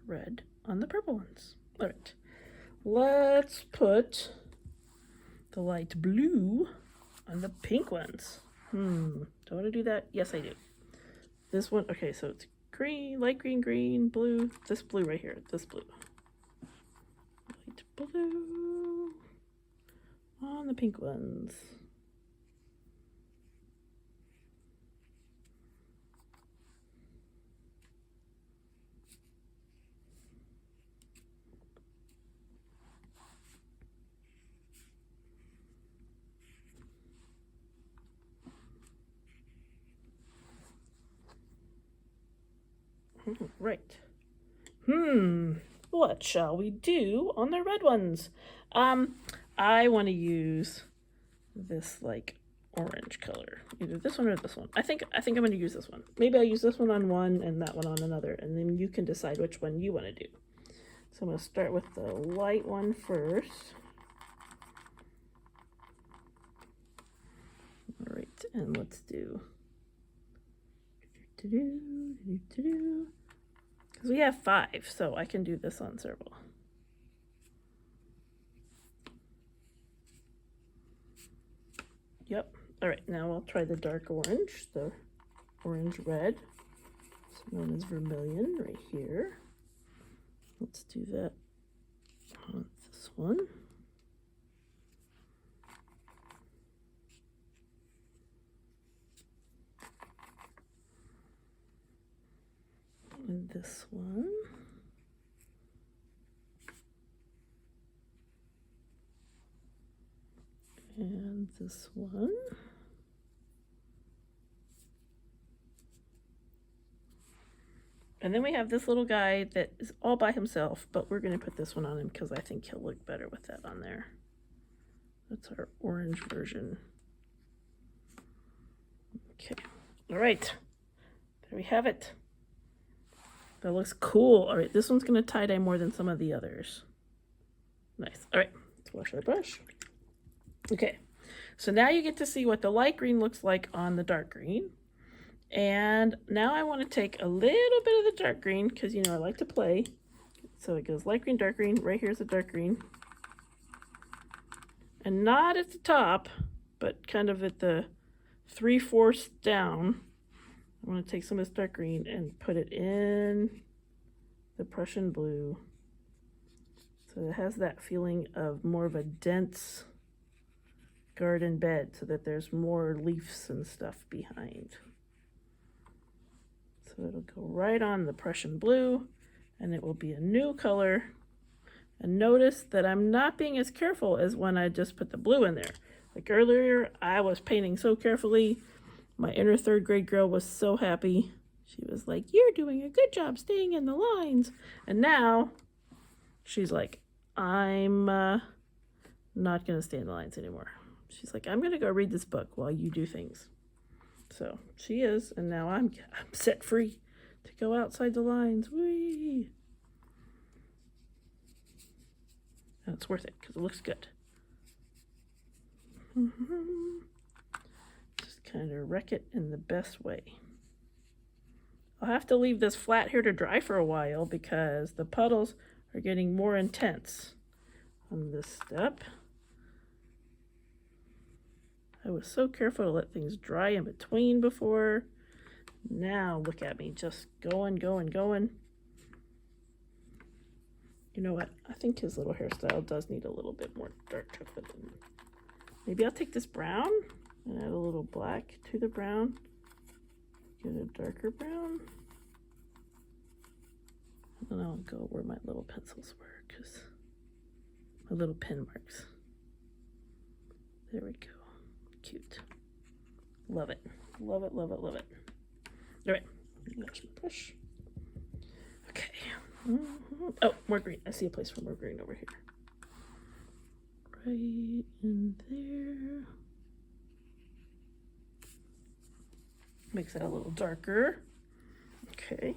Red on the purple ones. All right, let's put the light blue on the pink ones. Do I want to do that? Yes, I do. This one, okay, so it's green, light green, green, blue. This blue right here, this blue. Light blue on the pink ones. Right. What shall we do on the red ones? I want to use this like orange color. Either this one or this one. I think I'm going to use this one. Maybe I'll use this one on one and that one on another, and then you can decide which one you want to do. So I'm going to start with the light one first. All right, and let's do because we have 5, so I can do this on several. Yep. All right, now I'll try the dark orange, the orange red, it's known as vermilion right here. Let's do that on this one. And this one. And this one. And then we have this little guy that is all by himself, but we're going to put this one on him because I think he'll look better with that on there. That's our orange version. Okay. All right. There we have it. That looks cool. All right, this one's going to tie-dye more than some of the others. Nice. All right, let's wash our brush. Okay, so now you get to see what the light green looks like on the dark green. And now I want to take a little bit of the dark green because, you know, I like to play. So it goes light green, dark green. Right here's the dark green. And not at the top, but kind of at the 3/4 down. I want to take some of this dark green and put it in the Prussian blue. So it has that feeling of more of a dense garden bed so that there's more leaves and stuff behind. So it'll go right on the Prussian blue and it will be a new color. And notice that I'm not being as careful as when I just put the blue in there. Like earlier, I was painting so carefully. My inner 3rd grade girl was so happy. She was like, "You're doing a good job staying in the lines." And now she's like, "I'm not going to stay in the lines anymore. She's like, I'm going to go read this book while you do things. So she is, and now I'm set free to go outside the lines. Whee! And it's worth it because it looks good. Just kind of wreck it in the best way. I'll have to leave this flat here to dry for a while because the puddles are getting more intense on this step. I was so careful to let things dry in between before. Now look at me, just going. You know what? I think his little hairstyle does need a little bit more dark chocolate. Maybe I'll take this brown and add a little black to the brown. Get a darker brown. And then I'll go where my little pencils were, because my little pen marks. There we go. Cute. Love it. Love it. All right. There's my brush. Okay. Oh, more green. I see a place for more green over here. Right in there. Makes it a little darker. Okay.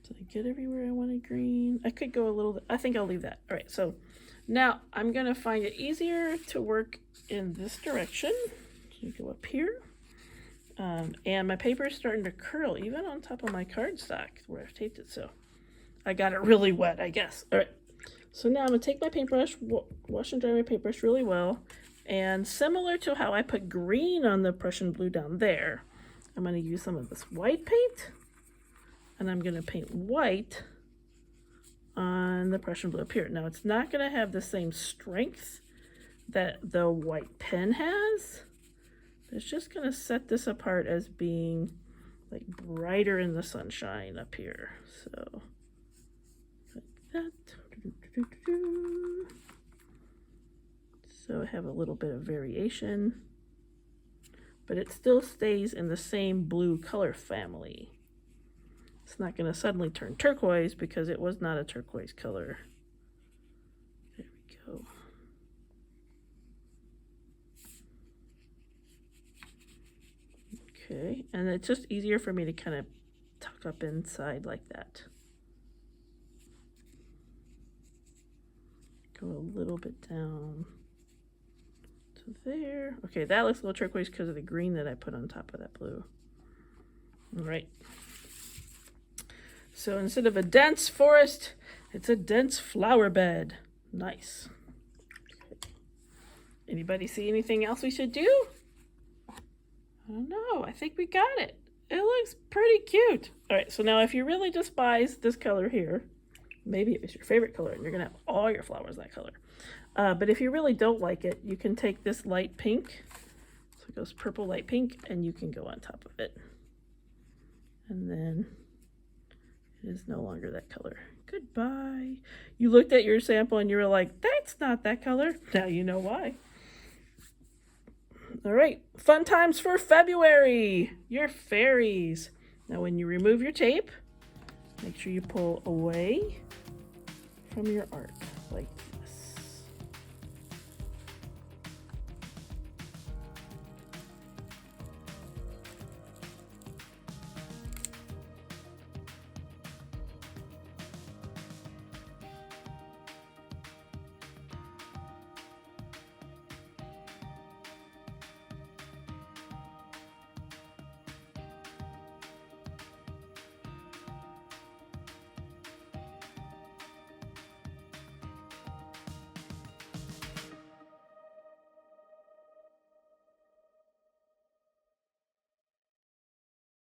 Did I get everywhere I wanted green? I could go a little, I think I'll leave that. All right, so now I'm gonna find it easier to work in this direction. So you go up here. And my paper is starting to curl even on top of my cardstock where I've taped it, so I got it really wet, I guess. All right, so now I'm gonna take my paintbrush, wash and dry my paintbrush really well, and similar to how I put green on the Prussian blue down there, I'm gonna use some of this white paint, and I'm gonna paint white on the Prussian blue up here. Now it's not gonna have the same strength that the white pen has. It's just going to set this apart as being like brighter in the sunshine up here. So like that. So I have a little bit of variation, but it still stays in the same blue color family. It's not going to suddenly turn turquoise because it was not a turquoise color. There we go. Okay, and it's just easier for me to kind of tuck up inside like that. Go a little bit down to there. Okay, that looks a little turquoise because of the green that I put on top of that blue. All right. So instead of a dense forest, it's a dense flower bed. Nice. Okay. Anybody see anything else we should do? I don't know. I think we got it. It looks pretty cute. All right, so now if you really despise this color here, maybe it was your favorite color and you're going to have all your flowers that color. But if you really don't like it, you can take this light pink. So it goes purple, light pink, and you can go on top of it. And then it is no longer that color. Goodbye. You looked at your sample and you were like, that's not that color. Now you know why. All right, fun times for February, your fairies. Now when you remove your tape, make sure you pull away from your art like